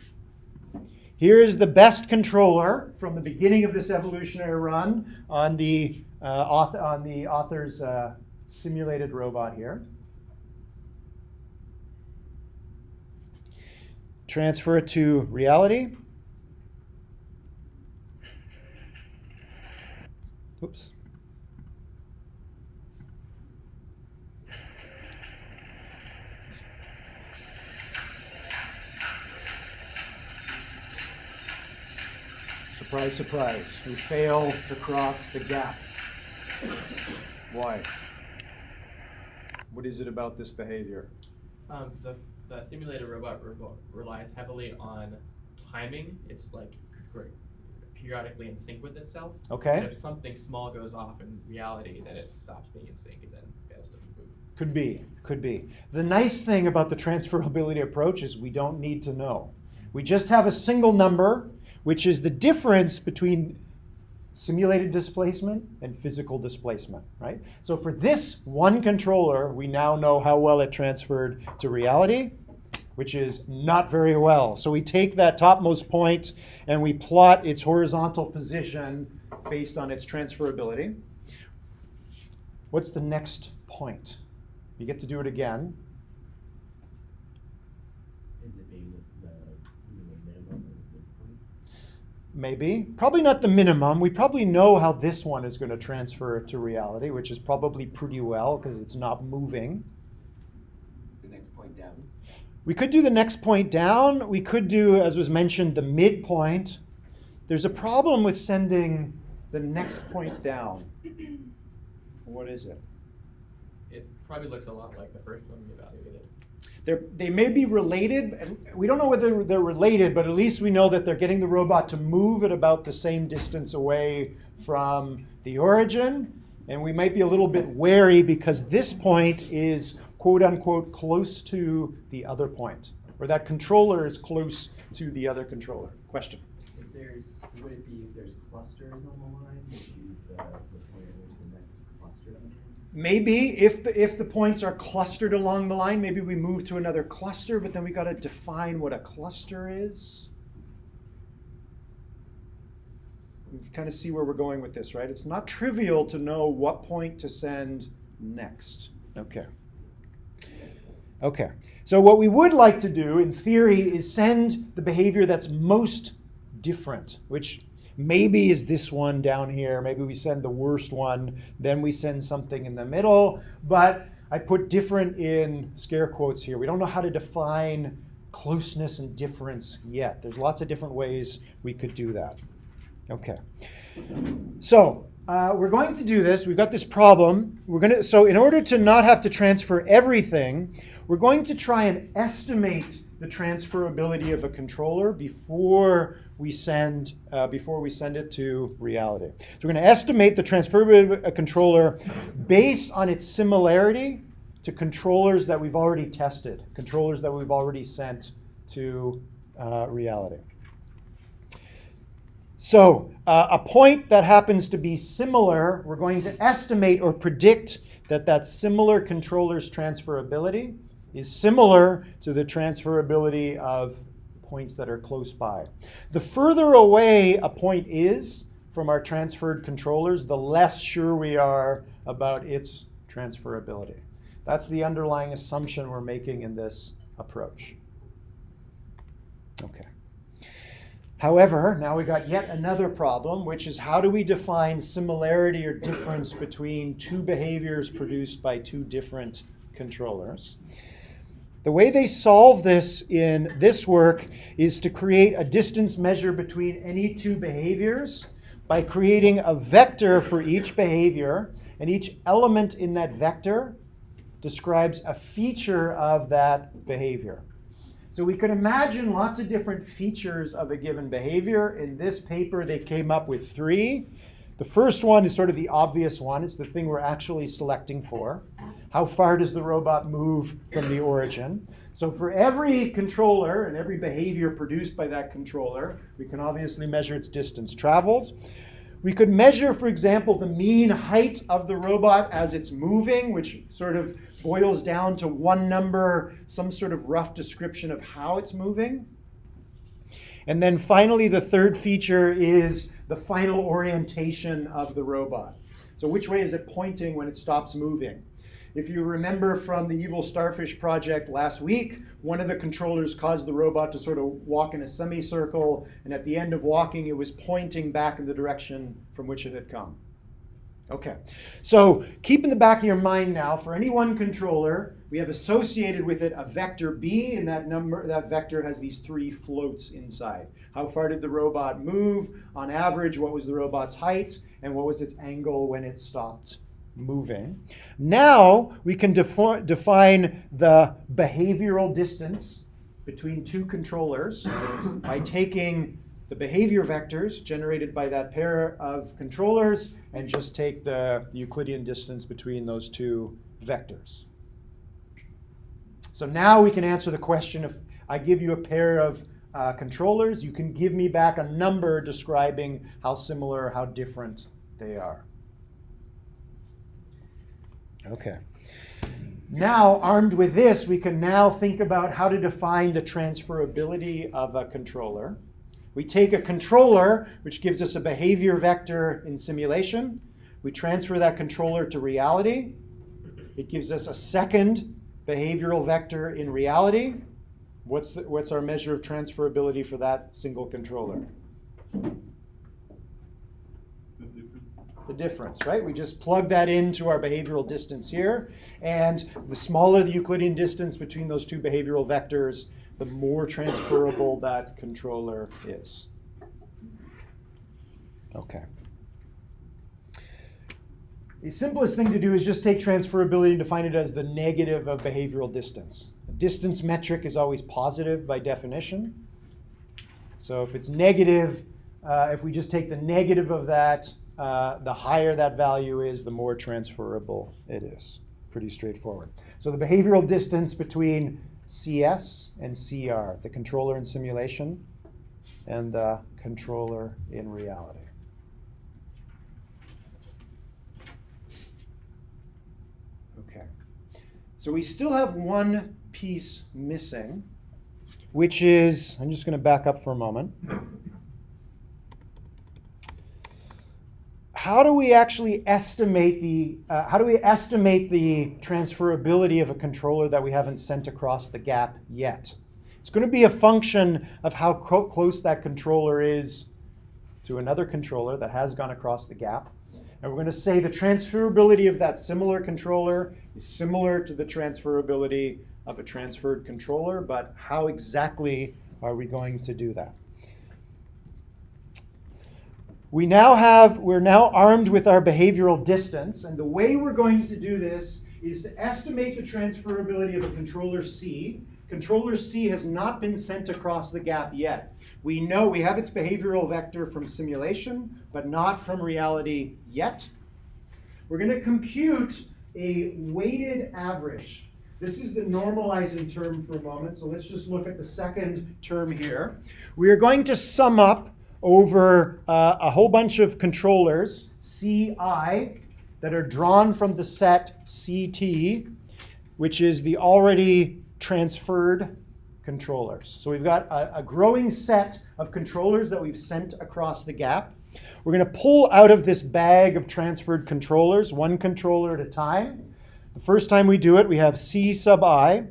Here is the best controller from the beginning of this evolutionary run on the author's simulated robot here. Transfer it to reality. Oops. Surprise, surprise. We fail to cross the gap. Why? What is it about this behavior? So the simulated robot relies heavily on timing. It's like periodically in sync with itself. Okay. And if something small goes off in reality, then it stops being in sync and then fails to move. Could be. The nice thing about the transferability approach is we don't need to know. We just have a single number, which is the difference between simulated displacement and physical displacement, right? So for this one controller, we now know how well it transferred to reality. which is not very well. So we take that topmost point and we plot its horizontal position based on its transferability. What's the next point? You get to do it again. Is it maybe the minimum or the midpoint? Maybe. Probably not the minimum. We probably know how this one is going to transfer to reality, which is probably pretty well because it's not moving. The next point down. We could do the next point down. We could do, as was mentioned, the midpoint. There's a problem with sending the next point down. What is it? It probably looks a lot like the first one we evaluated. They may be related. And we don't know whether they're related, but at least we know that they're getting the robot to move at about the same distance away from the origin. And we might be a little bit wary because this point is quote unquote close to the other point, or that controller is close to the other controller. Question? Would it be if there's clusters on the line, would you use the point at which the next cluster begins? Maybe if the points are clustered along the line, maybe we move to another cluster, but then we got to define what a cluster is. You can kind of see where we're going with this, right? It's not trivial to know what point to send next. Okay. Okay. So what we would like to do, in theory, is send the behavior that's most different, which maybe is this one down here. Maybe we send the worst one, then we send something in the middle. But I put different in scare quotes here. We don't know how to define closeness and difference yet. There's lots of different ways we could do that. Okay. So we're going to do this. We've got this problem. So in order to not have to transfer everything, we're going to try and estimate the transferability of a controller before we send it to reality. So we're going to estimate the transferability of a controller based on its similarity to controllers that we've already tested, controllers that we've already sent to reality. So a point that happens to be similar, we're going to estimate or predict that similar controller's transferability is similar to the transferability of points that are close by. The further away a point is from our transferred controllers, the less sure we are about its transferability. That's the underlying assumption we're making in this approach. Okay. However, now we got yet another problem, which is how do we define similarity or difference between two behaviors produced by two different controllers? The way they solve this in this work is to create a distance measure between any two behaviors by creating a vector for each behavior, and each element in that vector describes a feature of that behavior. So we could imagine lots of different features of a given behavior. In this paper, they came up with 3. The first one is sort of the obvious one. It's the thing we're actually selecting for. How far does the robot move from the origin? So for every controller and every behavior produced by that controller, we can obviously measure its distance traveled. We could measure, for example, the mean height of the robot as it's moving, which sort of boils down to one number, some sort of rough description of how it's moving. And then finally, the third feature is the final orientation of the robot. So which way is it pointing when it stops moving? If you remember from the Evil Starfish project last week, one of the controllers caused the robot to sort of walk in a semicircle, and at the end of walking, it was pointing back in the direction from which it had come. Okay, so keep in the back of your mind now, for any one controller, we have associated with it a vector B, and that vector has these 3 floats inside. How far did the robot move? On average, what was the robot's height? And what was its angle when it stopped moving? Now we can define the behavioral distance between two controllers by taking the behavior vectors generated by that pair of controllers and just take the Euclidean distance between those two vectors. So now we can answer the question: if I give you a pair of controllers, you can give me back a number describing how similar or how different they are. Okay. Now, armed with this, we can now think about how to define the transferability of a controller. We take a controller, which gives us a behavior vector in simulation. We transfer that controller to reality. It gives us a second behavioral vector in reality. What's our measure of transferability for that single controller? The difference, right? We just plug that into our behavioral distance here, and the smaller the Euclidean distance between those two behavioral vectors, the more transferable that controller is. Okay. The simplest thing to do is just take transferability and define it as the negative of behavioral distance. A distance metric is always positive by definition. So if it's negative, if we just take the negative of that, the higher that value is, the more transferable it is. Pretty straightforward. So the behavioral distance between CS and CR, the controller in simulation and the controller in reality. Okay. So we still have one piece missing, which is, I'm just going to back up for a moment. How do we actually estimate the transferability of a controller that we haven't sent across the gap yet? It's going to be a function of how close that controller is to another controller that has gone across the gap. And we're going to say the transferability of that similar controller is similar to the transferability of a transferred controller, but how exactly are we going to do that? We're now armed with our behavioral distance, and the way we're going to do this is to estimate the transferability of a controller C. Controller C has not been sent across the gap yet. We know we have its behavioral vector from simulation, but not from reality yet. We're going to compute a weighted average. This is the normalizing term for a moment, so let's just look at the second term here. We are going to sum up over a whole bunch of controllers, Ci, that are drawn from the set Ct, which is the already transferred controllers. So we've got a growing set of controllers that we've sent across the gap. We're going to pull out of this bag of transferred controllers, one controller at a time. The first time we do it, we have C sub I.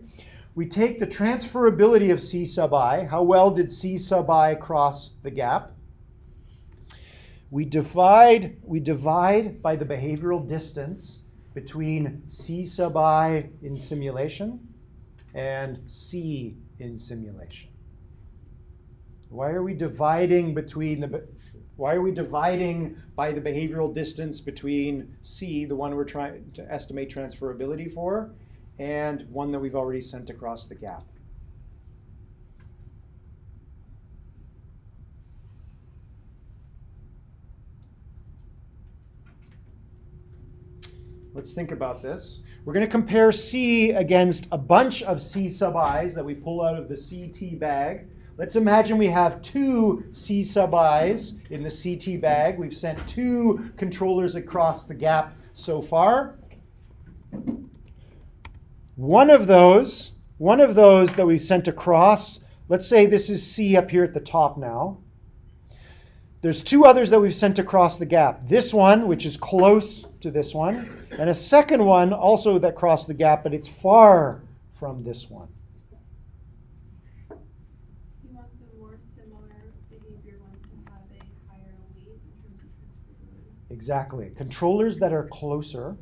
We take the transferability of C sub I. How well did C sub I cross the gap? We divide by the behavioral distance between C sub I in simulation and C in simulation. Why are we dividing by the behavioral distance between C, the one we're trying to estimate transferability for, and one that we've already sent across the gap? Let's think about this. We're going to compare C against a bunch of C sub i's that we pull out of the CT bag. Let's imagine we have two C sub i's in the CT bag. We've sent two controllers across the gap so far. One of those that we've sent across, let's say this is C up here at the top now. There's two others that we've sent across the gap. This one, which is close to this one, and a second one also that crossed the gap, but it's far from this one. You want the more similar behavior ones to have a higher weight in terms of transferability. Exactly. Controllers that are closer,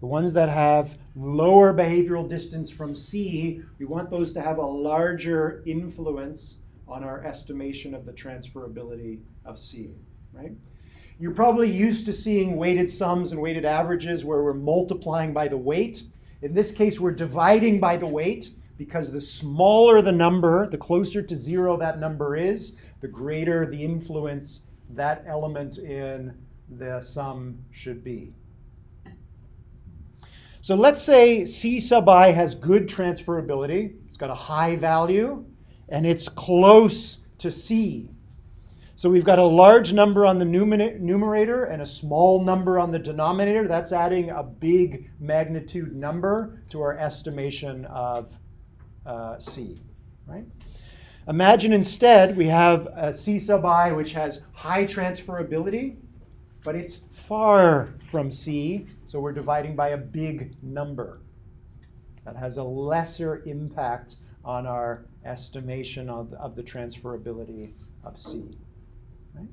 the ones that have lower behavioral distance from C, we want those to have a larger influence on our estimation of the transferability of C, right? You're probably used to seeing weighted sums and weighted averages where we're multiplying by the weight. In this case, we're dividing by the weight because the smaller the number, the closer to zero that number is, the greater the influence that element in the sum should be. So let's say C sub I has good transferability. It's got a high value, and it's close to C. So we've got a large number on the numerator and a small number on the denominator. That's adding a big magnitude number to our estimation of C, right? Imagine instead we have a C sub I which has high transferability, but it's far from C, so we're dividing by a big number. That has a lesser impact on our estimation of the transferability of C. Right?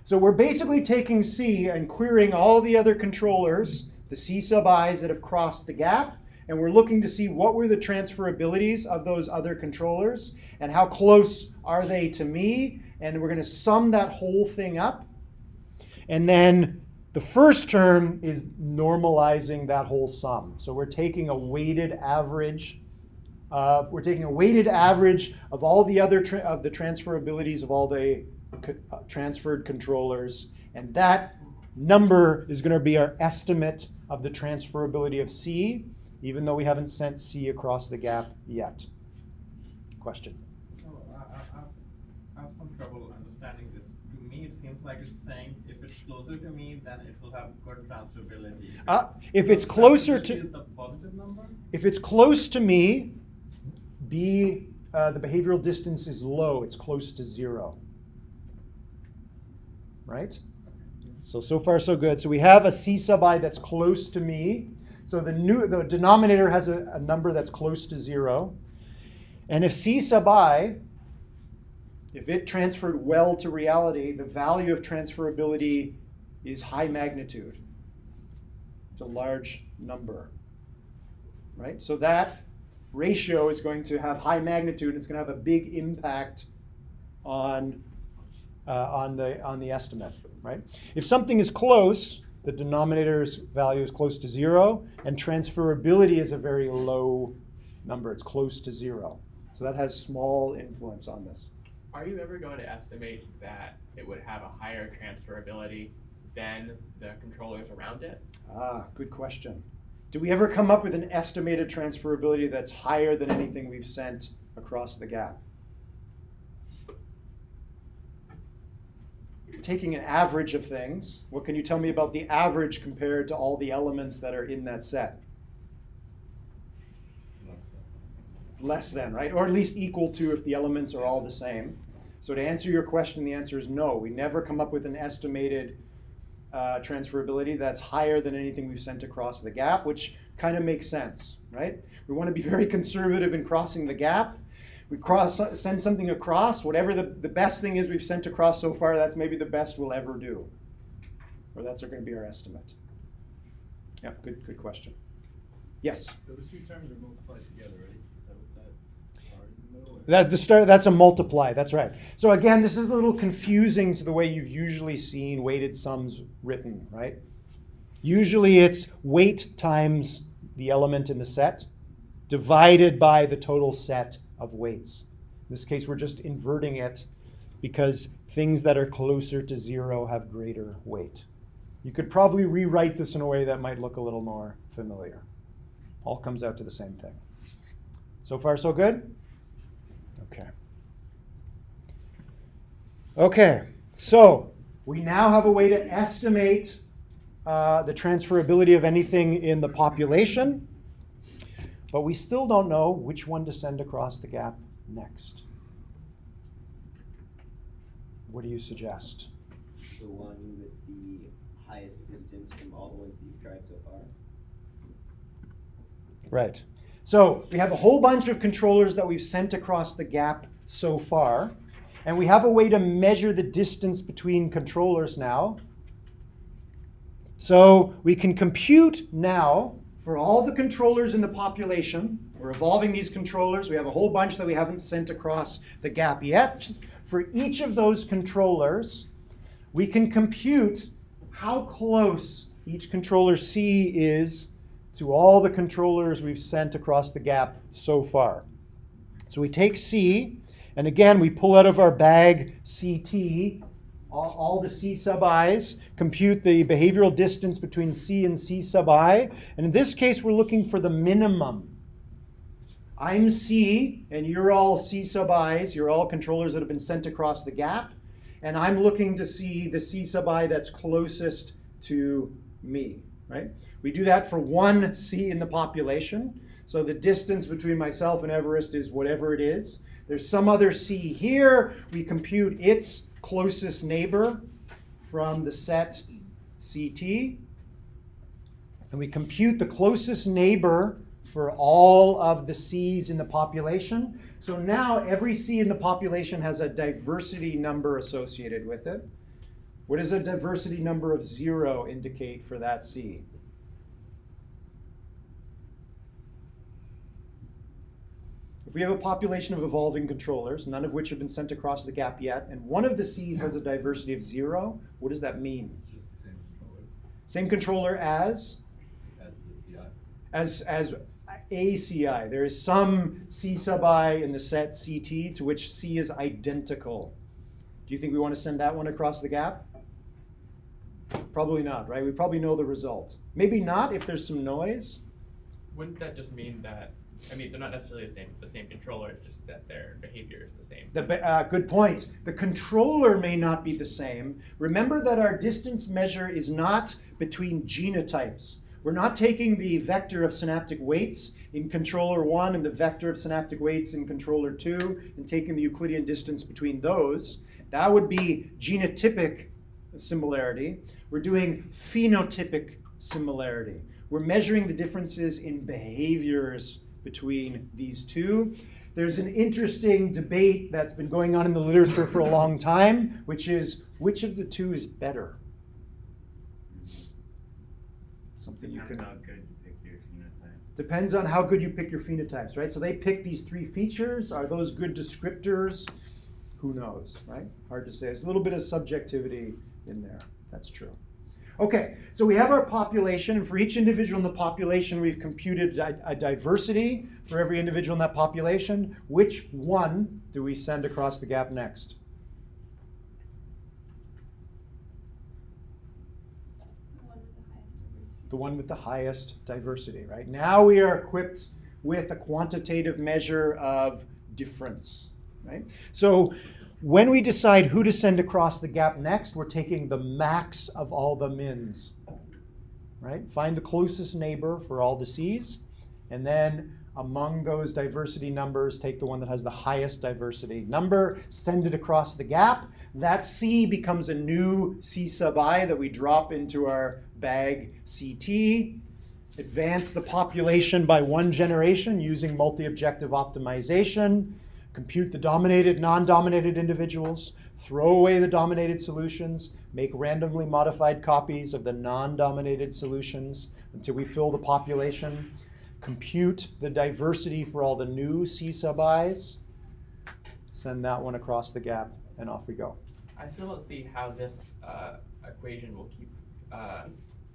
So we're basically taking C and querying all the other controllers, the C sub i's that have crossed the gap, and we're looking to see what were the transferabilities of those other controllers and how close are they to me, and we're going to sum that whole thing up. And then the first term is normalizing that whole sum. So we're taking a weighted average of all the other of the transferabilities of all the transferred controllers, and that number is going to be our estimate of the transferability of C, even though we haven't sent C across the gap yet. Question? Oh, I have some trouble understanding this. To me, it seems like it's saying if it's closer to me, then it will have good transferability. If it's closer to, Is a positive number? if it's close to me, B, the behavioral distance is low. It's close to 0. Right? So far so good. So we have a C sub I that's close to me. So the denominator has a number that's close to 0. And if C sub I, if it transferred well to reality, the value of transferability is high magnitude. It's a large number. Right? So that ratio is going to have high magnitude. It's going to have a big impact on the estimate, right? If something is close, the denominator's value is close to 0, and transferability is a very low number. It's close to 0. So that has small influence on this. Are you ever going to estimate that it would have a higher transferability than the controllers around it? Good question. Do we ever come up with an estimated transferability that's higher than anything we've sent across the gap? Taking an average of things, what can you tell me about the average compared to all the elements that are in that set? Less than, right? Or at least equal to if the elements are all the same. So to answer your question, the answer is no. We never come up with an estimated transferability that's higher than anything we've sent across the gap, which kind of makes sense, right? We want to be very conservative in crossing the gap. We send something across, whatever the best thing is we've sent across so far, that's maybe the best we'll ever do. Or that's going to be our estimate. Yeah, good question. Yes? Those two terms are multiplied together, right? Is that what that bar is in the middle? That's a multiply, that's right. So again, this is a little confusing to the way you've usually seen weighted sums written, right? Usually it's weight times the element in the set divided by the total set of weights. In this case, we're just inverting it because things that are closer to 0 have greater weight. You could probably rewrite this in a way that might look a little more familiar. All comes out to the same thing. So far, so good? Okay. Okay, so we now have a way to estimate the transferability of anything in the population, but we still don't know which one to send across the gap next. What do you suggest? The one with the highest distance from all the ones that you've tried so far. Right. So we have a whole bunch of controllers that we've sent across the gap so far, and we have a way to measure the distance between controllers now. So we can compute now for all the controllers in the population. We're evolving these controllers. We have a whole bunch that we haven't sent across the gap yet. For each of those controllers, we can compute how close each controller C is to all the controllers we've sent across the gap so far. So we take C, and again, we pull out of our bag CT, all the C sub i's, compute the behavioral distance between C and C sub I, and in this case, we're looking for the minimum. I'm C, and you're all C sub i's, you're all controllers that have been sent across the gap, and I'm looking to see the C sub I that's closest to me, right? We do that for one C in the population. So the distance between myself and Everest is whatever it is. There's some other C here. We compute its closest neighbor from the set CT. And we compute the closest neighbor for all of the C's in the population. So now every C in the population has a diversity number associated with it. What does a diversity number of 0 indicate for that C? If we have a population of evolving controllers, none of which have been sent across the gap yet, and one of the C's has a diversity of 0, what does that mean? It's just the same controller Same controller as? as the CI. As a CI. There is some C sub I in the set CT to which C is identical. Do you think we want to send that one across the gap? Probably not, right? We probably know the result. Maybe not if there's some noise. Wouldn't that just mean that, I mean, they're not necessarily the same controller, it's just that their behavior is the same. Good point. The controller may not be the same. Remember that our distance measure is not between genotypes. We're not taking the vector of synaptic weights in controller 1 and the vector of synaptic weights in controller 2 and taking the Euclidean distance between those. That would be genotypic similarity. We're doing phenotypic similarity. We're measuring the differences in behaviors between these two. There's an interesting debate that's been going on in the literature for a long time, which is which of the two is better? Something you can. How good you pick your phenotype. Depends on how good you pick your phenotypes, right? So they pick these 3 features. Are those good descriptors? Who knows, right? Hard to say. There's a little bit of subjectivity in there. That's true. Okay, so we have our population, and for each individual in the population, we've computed a diversity for every individual in that population. Which one do we send across the gap next? The one with the highest diversity, right? Now we are equipped with a quantitative measure of difference, right? So when we decide who to send across the gap next, we're taking the max of all the mins, right? Find the closest neighbor for all the C's, and then among those diversity numbers, take the one that has the highest diversity number, send it across the gap. That C becomes a new C sub I that we drop into our bag CT. Advance the population by 1 generation using multi-objective optimization. Compute the dominated, non-dominated individuals, throw away the dominated solutions, make randomly modified copies of the non-dominated solutions until we fill the population, compute the diversity for all the new C sub I's, send that one across the gap, and off we go. I still don't see how this equation will keep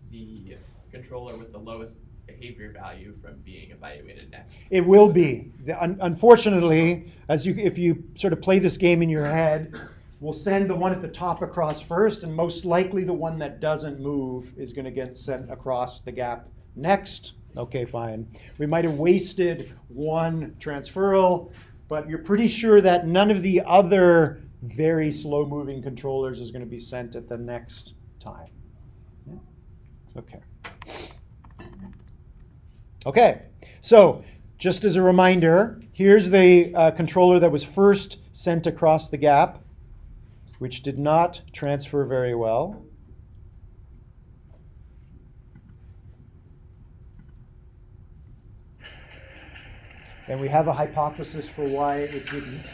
the controller with the lowest behavior value from being evaluated next. It will be. Unfortunately, if you sort of play this game in your head, we'll send the one at the top across first, and most likely the one that doesn't move is going to get sent across the gap next. Okay, fine. We might have wasted one transferal, but you're pretty sure that none of the other very slow-moving controllers is going to be sent at the next time. Yeah? Okay. Okay, so just as a reminder, here's the controller that was first sent across the gap, which did not transfer very well. And we have a hypothesis for why it didn't.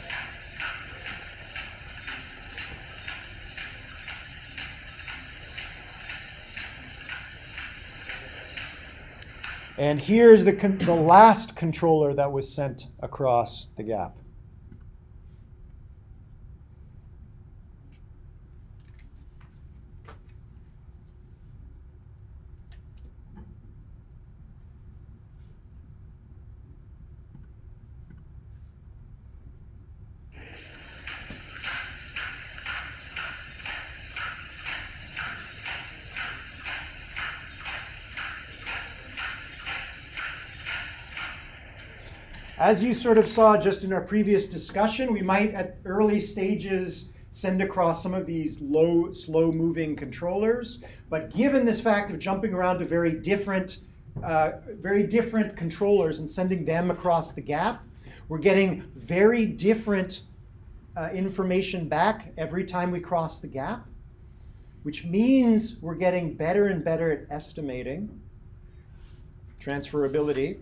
And here's the last controller that was sent across the gap. As you sort of saw just in our previous discussion, we might at early stages send across some of these low, slow-moving controllers. But given this fact of jumping around to very different controllers and sending them across the gap, we're getting very different information back every time we cross the gap, which means we're getting better and better at estimating transferability.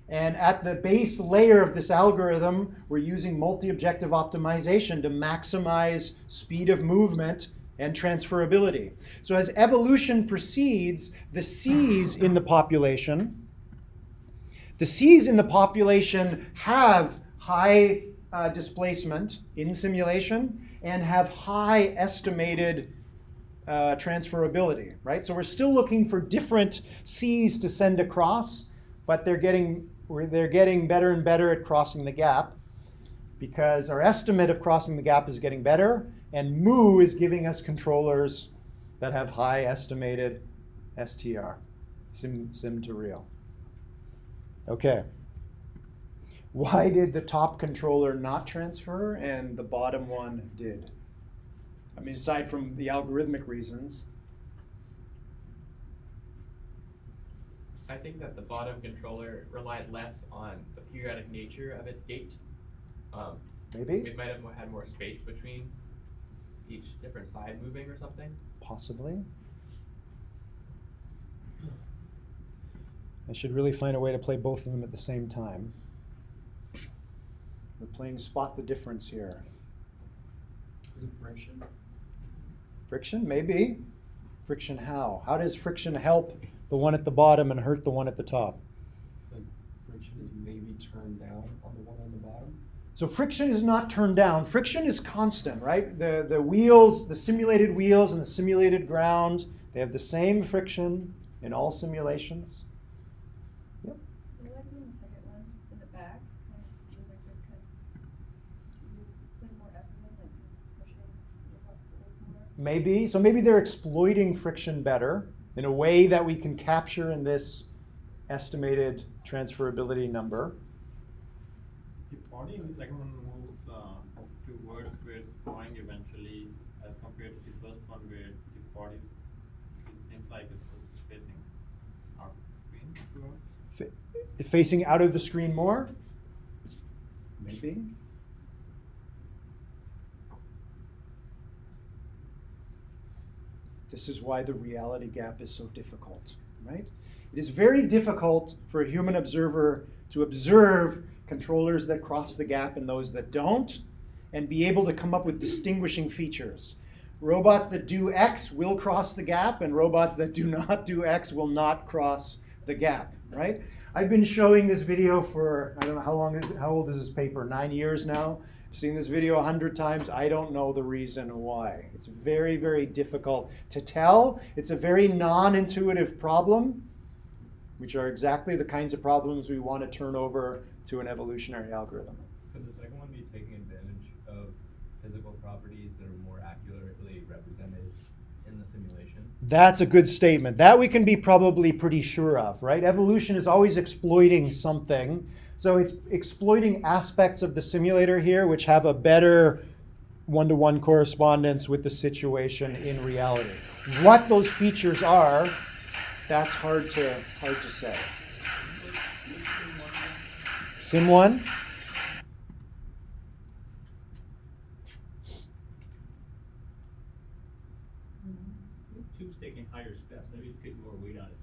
And at the base layer of this algorithm, we're using multi-objective optimization to maximize speed of movement and transferability. So as evolution proceeds, the C's in the population have high displacement in simulation and have high estimated transferability, right? So we're still looking for different C's to send across, but they're getting better and better at crossing the gap because our estimate of crossing the gap is getting better, and mu is giving us controllers that have high estimated STR, sim to real. Okay. Why did the top controller not transfer and the bottom one did? I mean, aside from the algorithmic reasons. I think that the bottom controller relied less on the periodic nature of its gate. Maybe? It might have had more space between each different side moving or something. Possibly. I should really find a way to play both of them at the same time. We're playing spot the difference here. Is it friction? Friction, maybe. Friction how? How does friction help the one at the bottom and hurt the one at the top? So friction is maybe turned down on the one on the bottom? So friction is not turned down. Friction is constant, right? The wheels, the simulated wheels and the simulated ground, they have the same friction in all simulations. Yep. What do I do in the second one, in the back? Kind of just seems like they're kind of, put more effort in, like pushing the robots forward more. Maybe. So maybe they're exploiting friction better in a way that we can capture in this estimated transferability number. The body in the second one moves towards where it's going eventually, as compared to the first one where the body it seems like it's just facing out of the screen towards. Facing out of the screen more? Maybe. This is why the reality gap is so difficult, right? It is very difficult for a human observer to observe controllers that cross the gap and those that don't, and be able to come up with distinguishing features. Robots that do X will cross the gap, and robots that do not do X will not cross the gap, right? I've been showing this video for, I don't know how old is this paper, 9 years now? I've seen this video 100 times. I don't know the reason why. It's very, very difficult to tell. It's a very non-intuitive problem, which are exactly the kinds of problems we want to turn over to an evolutionary algorithm. Could the second one be taking advantage of physical properties that are more accurately represented in the simulation? That's a good statement. That we can be probably pretty sure of, right? Evolution is always exploiting something. So it's exploiting aspects of the simulator here which have a better one-to-one correspondence with the situation in reality. What those features are, that's hard to say. Sim 1? Tube's taking higher steps, maybe it's getting more weight on its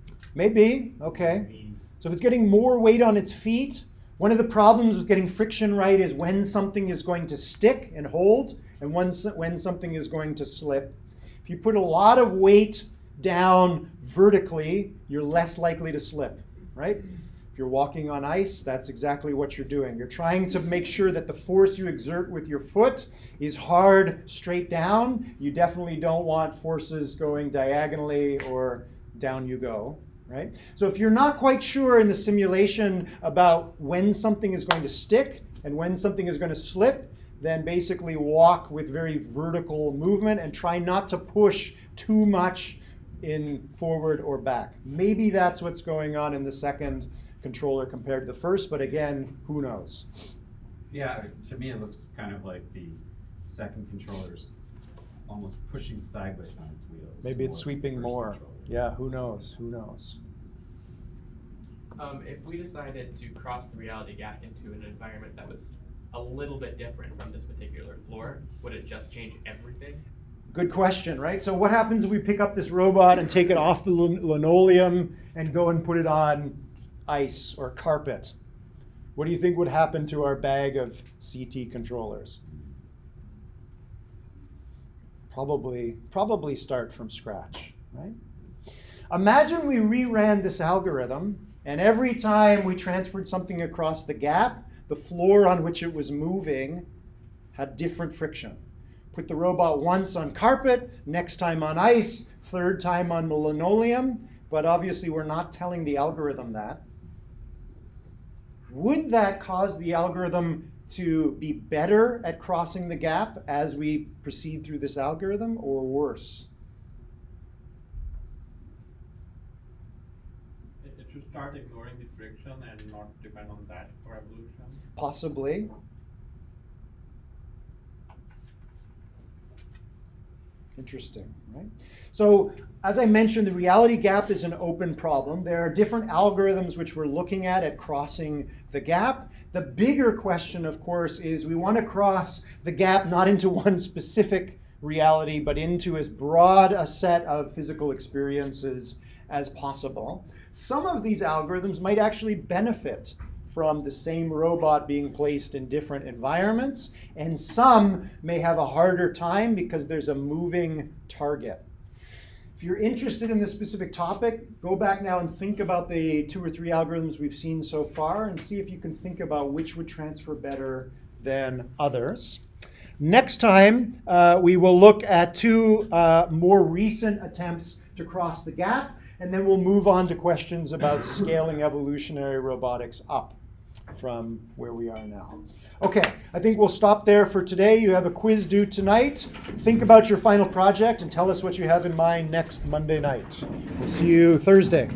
feet. Maybe, okay. So if it's getting more weight on its feet, one of the problems with getting friction right is when something is going to stick and hold and when something is going to slip. If you put a lot of weight down vertically, you're less likely to slip, right? If you're walking on ice, that's exactly what you're doing. You're trying to make sure that the force you exert with your foot is hard straight down. You definitely don't want forces going diagonally or down you go, right? So if you're not quite sure in the simulation about when something is going to stick and when something is going to slip, then basically walk with very vertical movement and try not to push too much in forward or back. Maybe that's what's going on in the second controller compared to the first, but again, who knows? Yeah, to me it looks kind of like the second controller's almost pushing sideways on its wheels. Maybe it's more than sweeping first more. controller. Yeah, who knows? Who knows? If we decided to cross the reality gap into an environment that was a little bit different from this particular floor, would it just change everything? Good question, right? So what happens if we pick up this robot and take it off the linoleum and go and put it on ice or carpet? What do you think would happen to our bag of CT controllers? Probably start from scratch, right? Imagine we reran this algorithm, and every time we transferred something across the gap, the floor on which it was moving had different friction. Put the robot once on carpet, next time on ice, third time on the linoleum, but obviously we're not telling the algorithm that. Would that cause the algorithm to be better at crossing the gap as we proceed through this algorithm, or worse? It should start ignoring the friction and not depend on that for evolution. Possibly. Interesting, right? So, as I mentioned, the reality gap is an open problem. There are different algorithms which we're looking at crossing the gap. The bigger question, of course, is we want to cross the gap not into one specific reality, but into as broad a set of physical experiences as possible. Some of these algorithms might actually benefit from the same robot being placed in different environments, and some may have a harder time because there's a moving target. If you're interested in this specific topic, go back now and think about the 2 or 3 algorithms we've seen so far and see if you can think about which would transfer better than others. Next time, we will look at 2 more recent attempts to cross the gap, and then we'll move on to questions about scaling evolutionary robotics up from where we are now. Okay, I think we'll stop there for today. You have a quiz due tonight. Think about your final project and tell us what you have in mind next Monday night. We'll see you Thursday.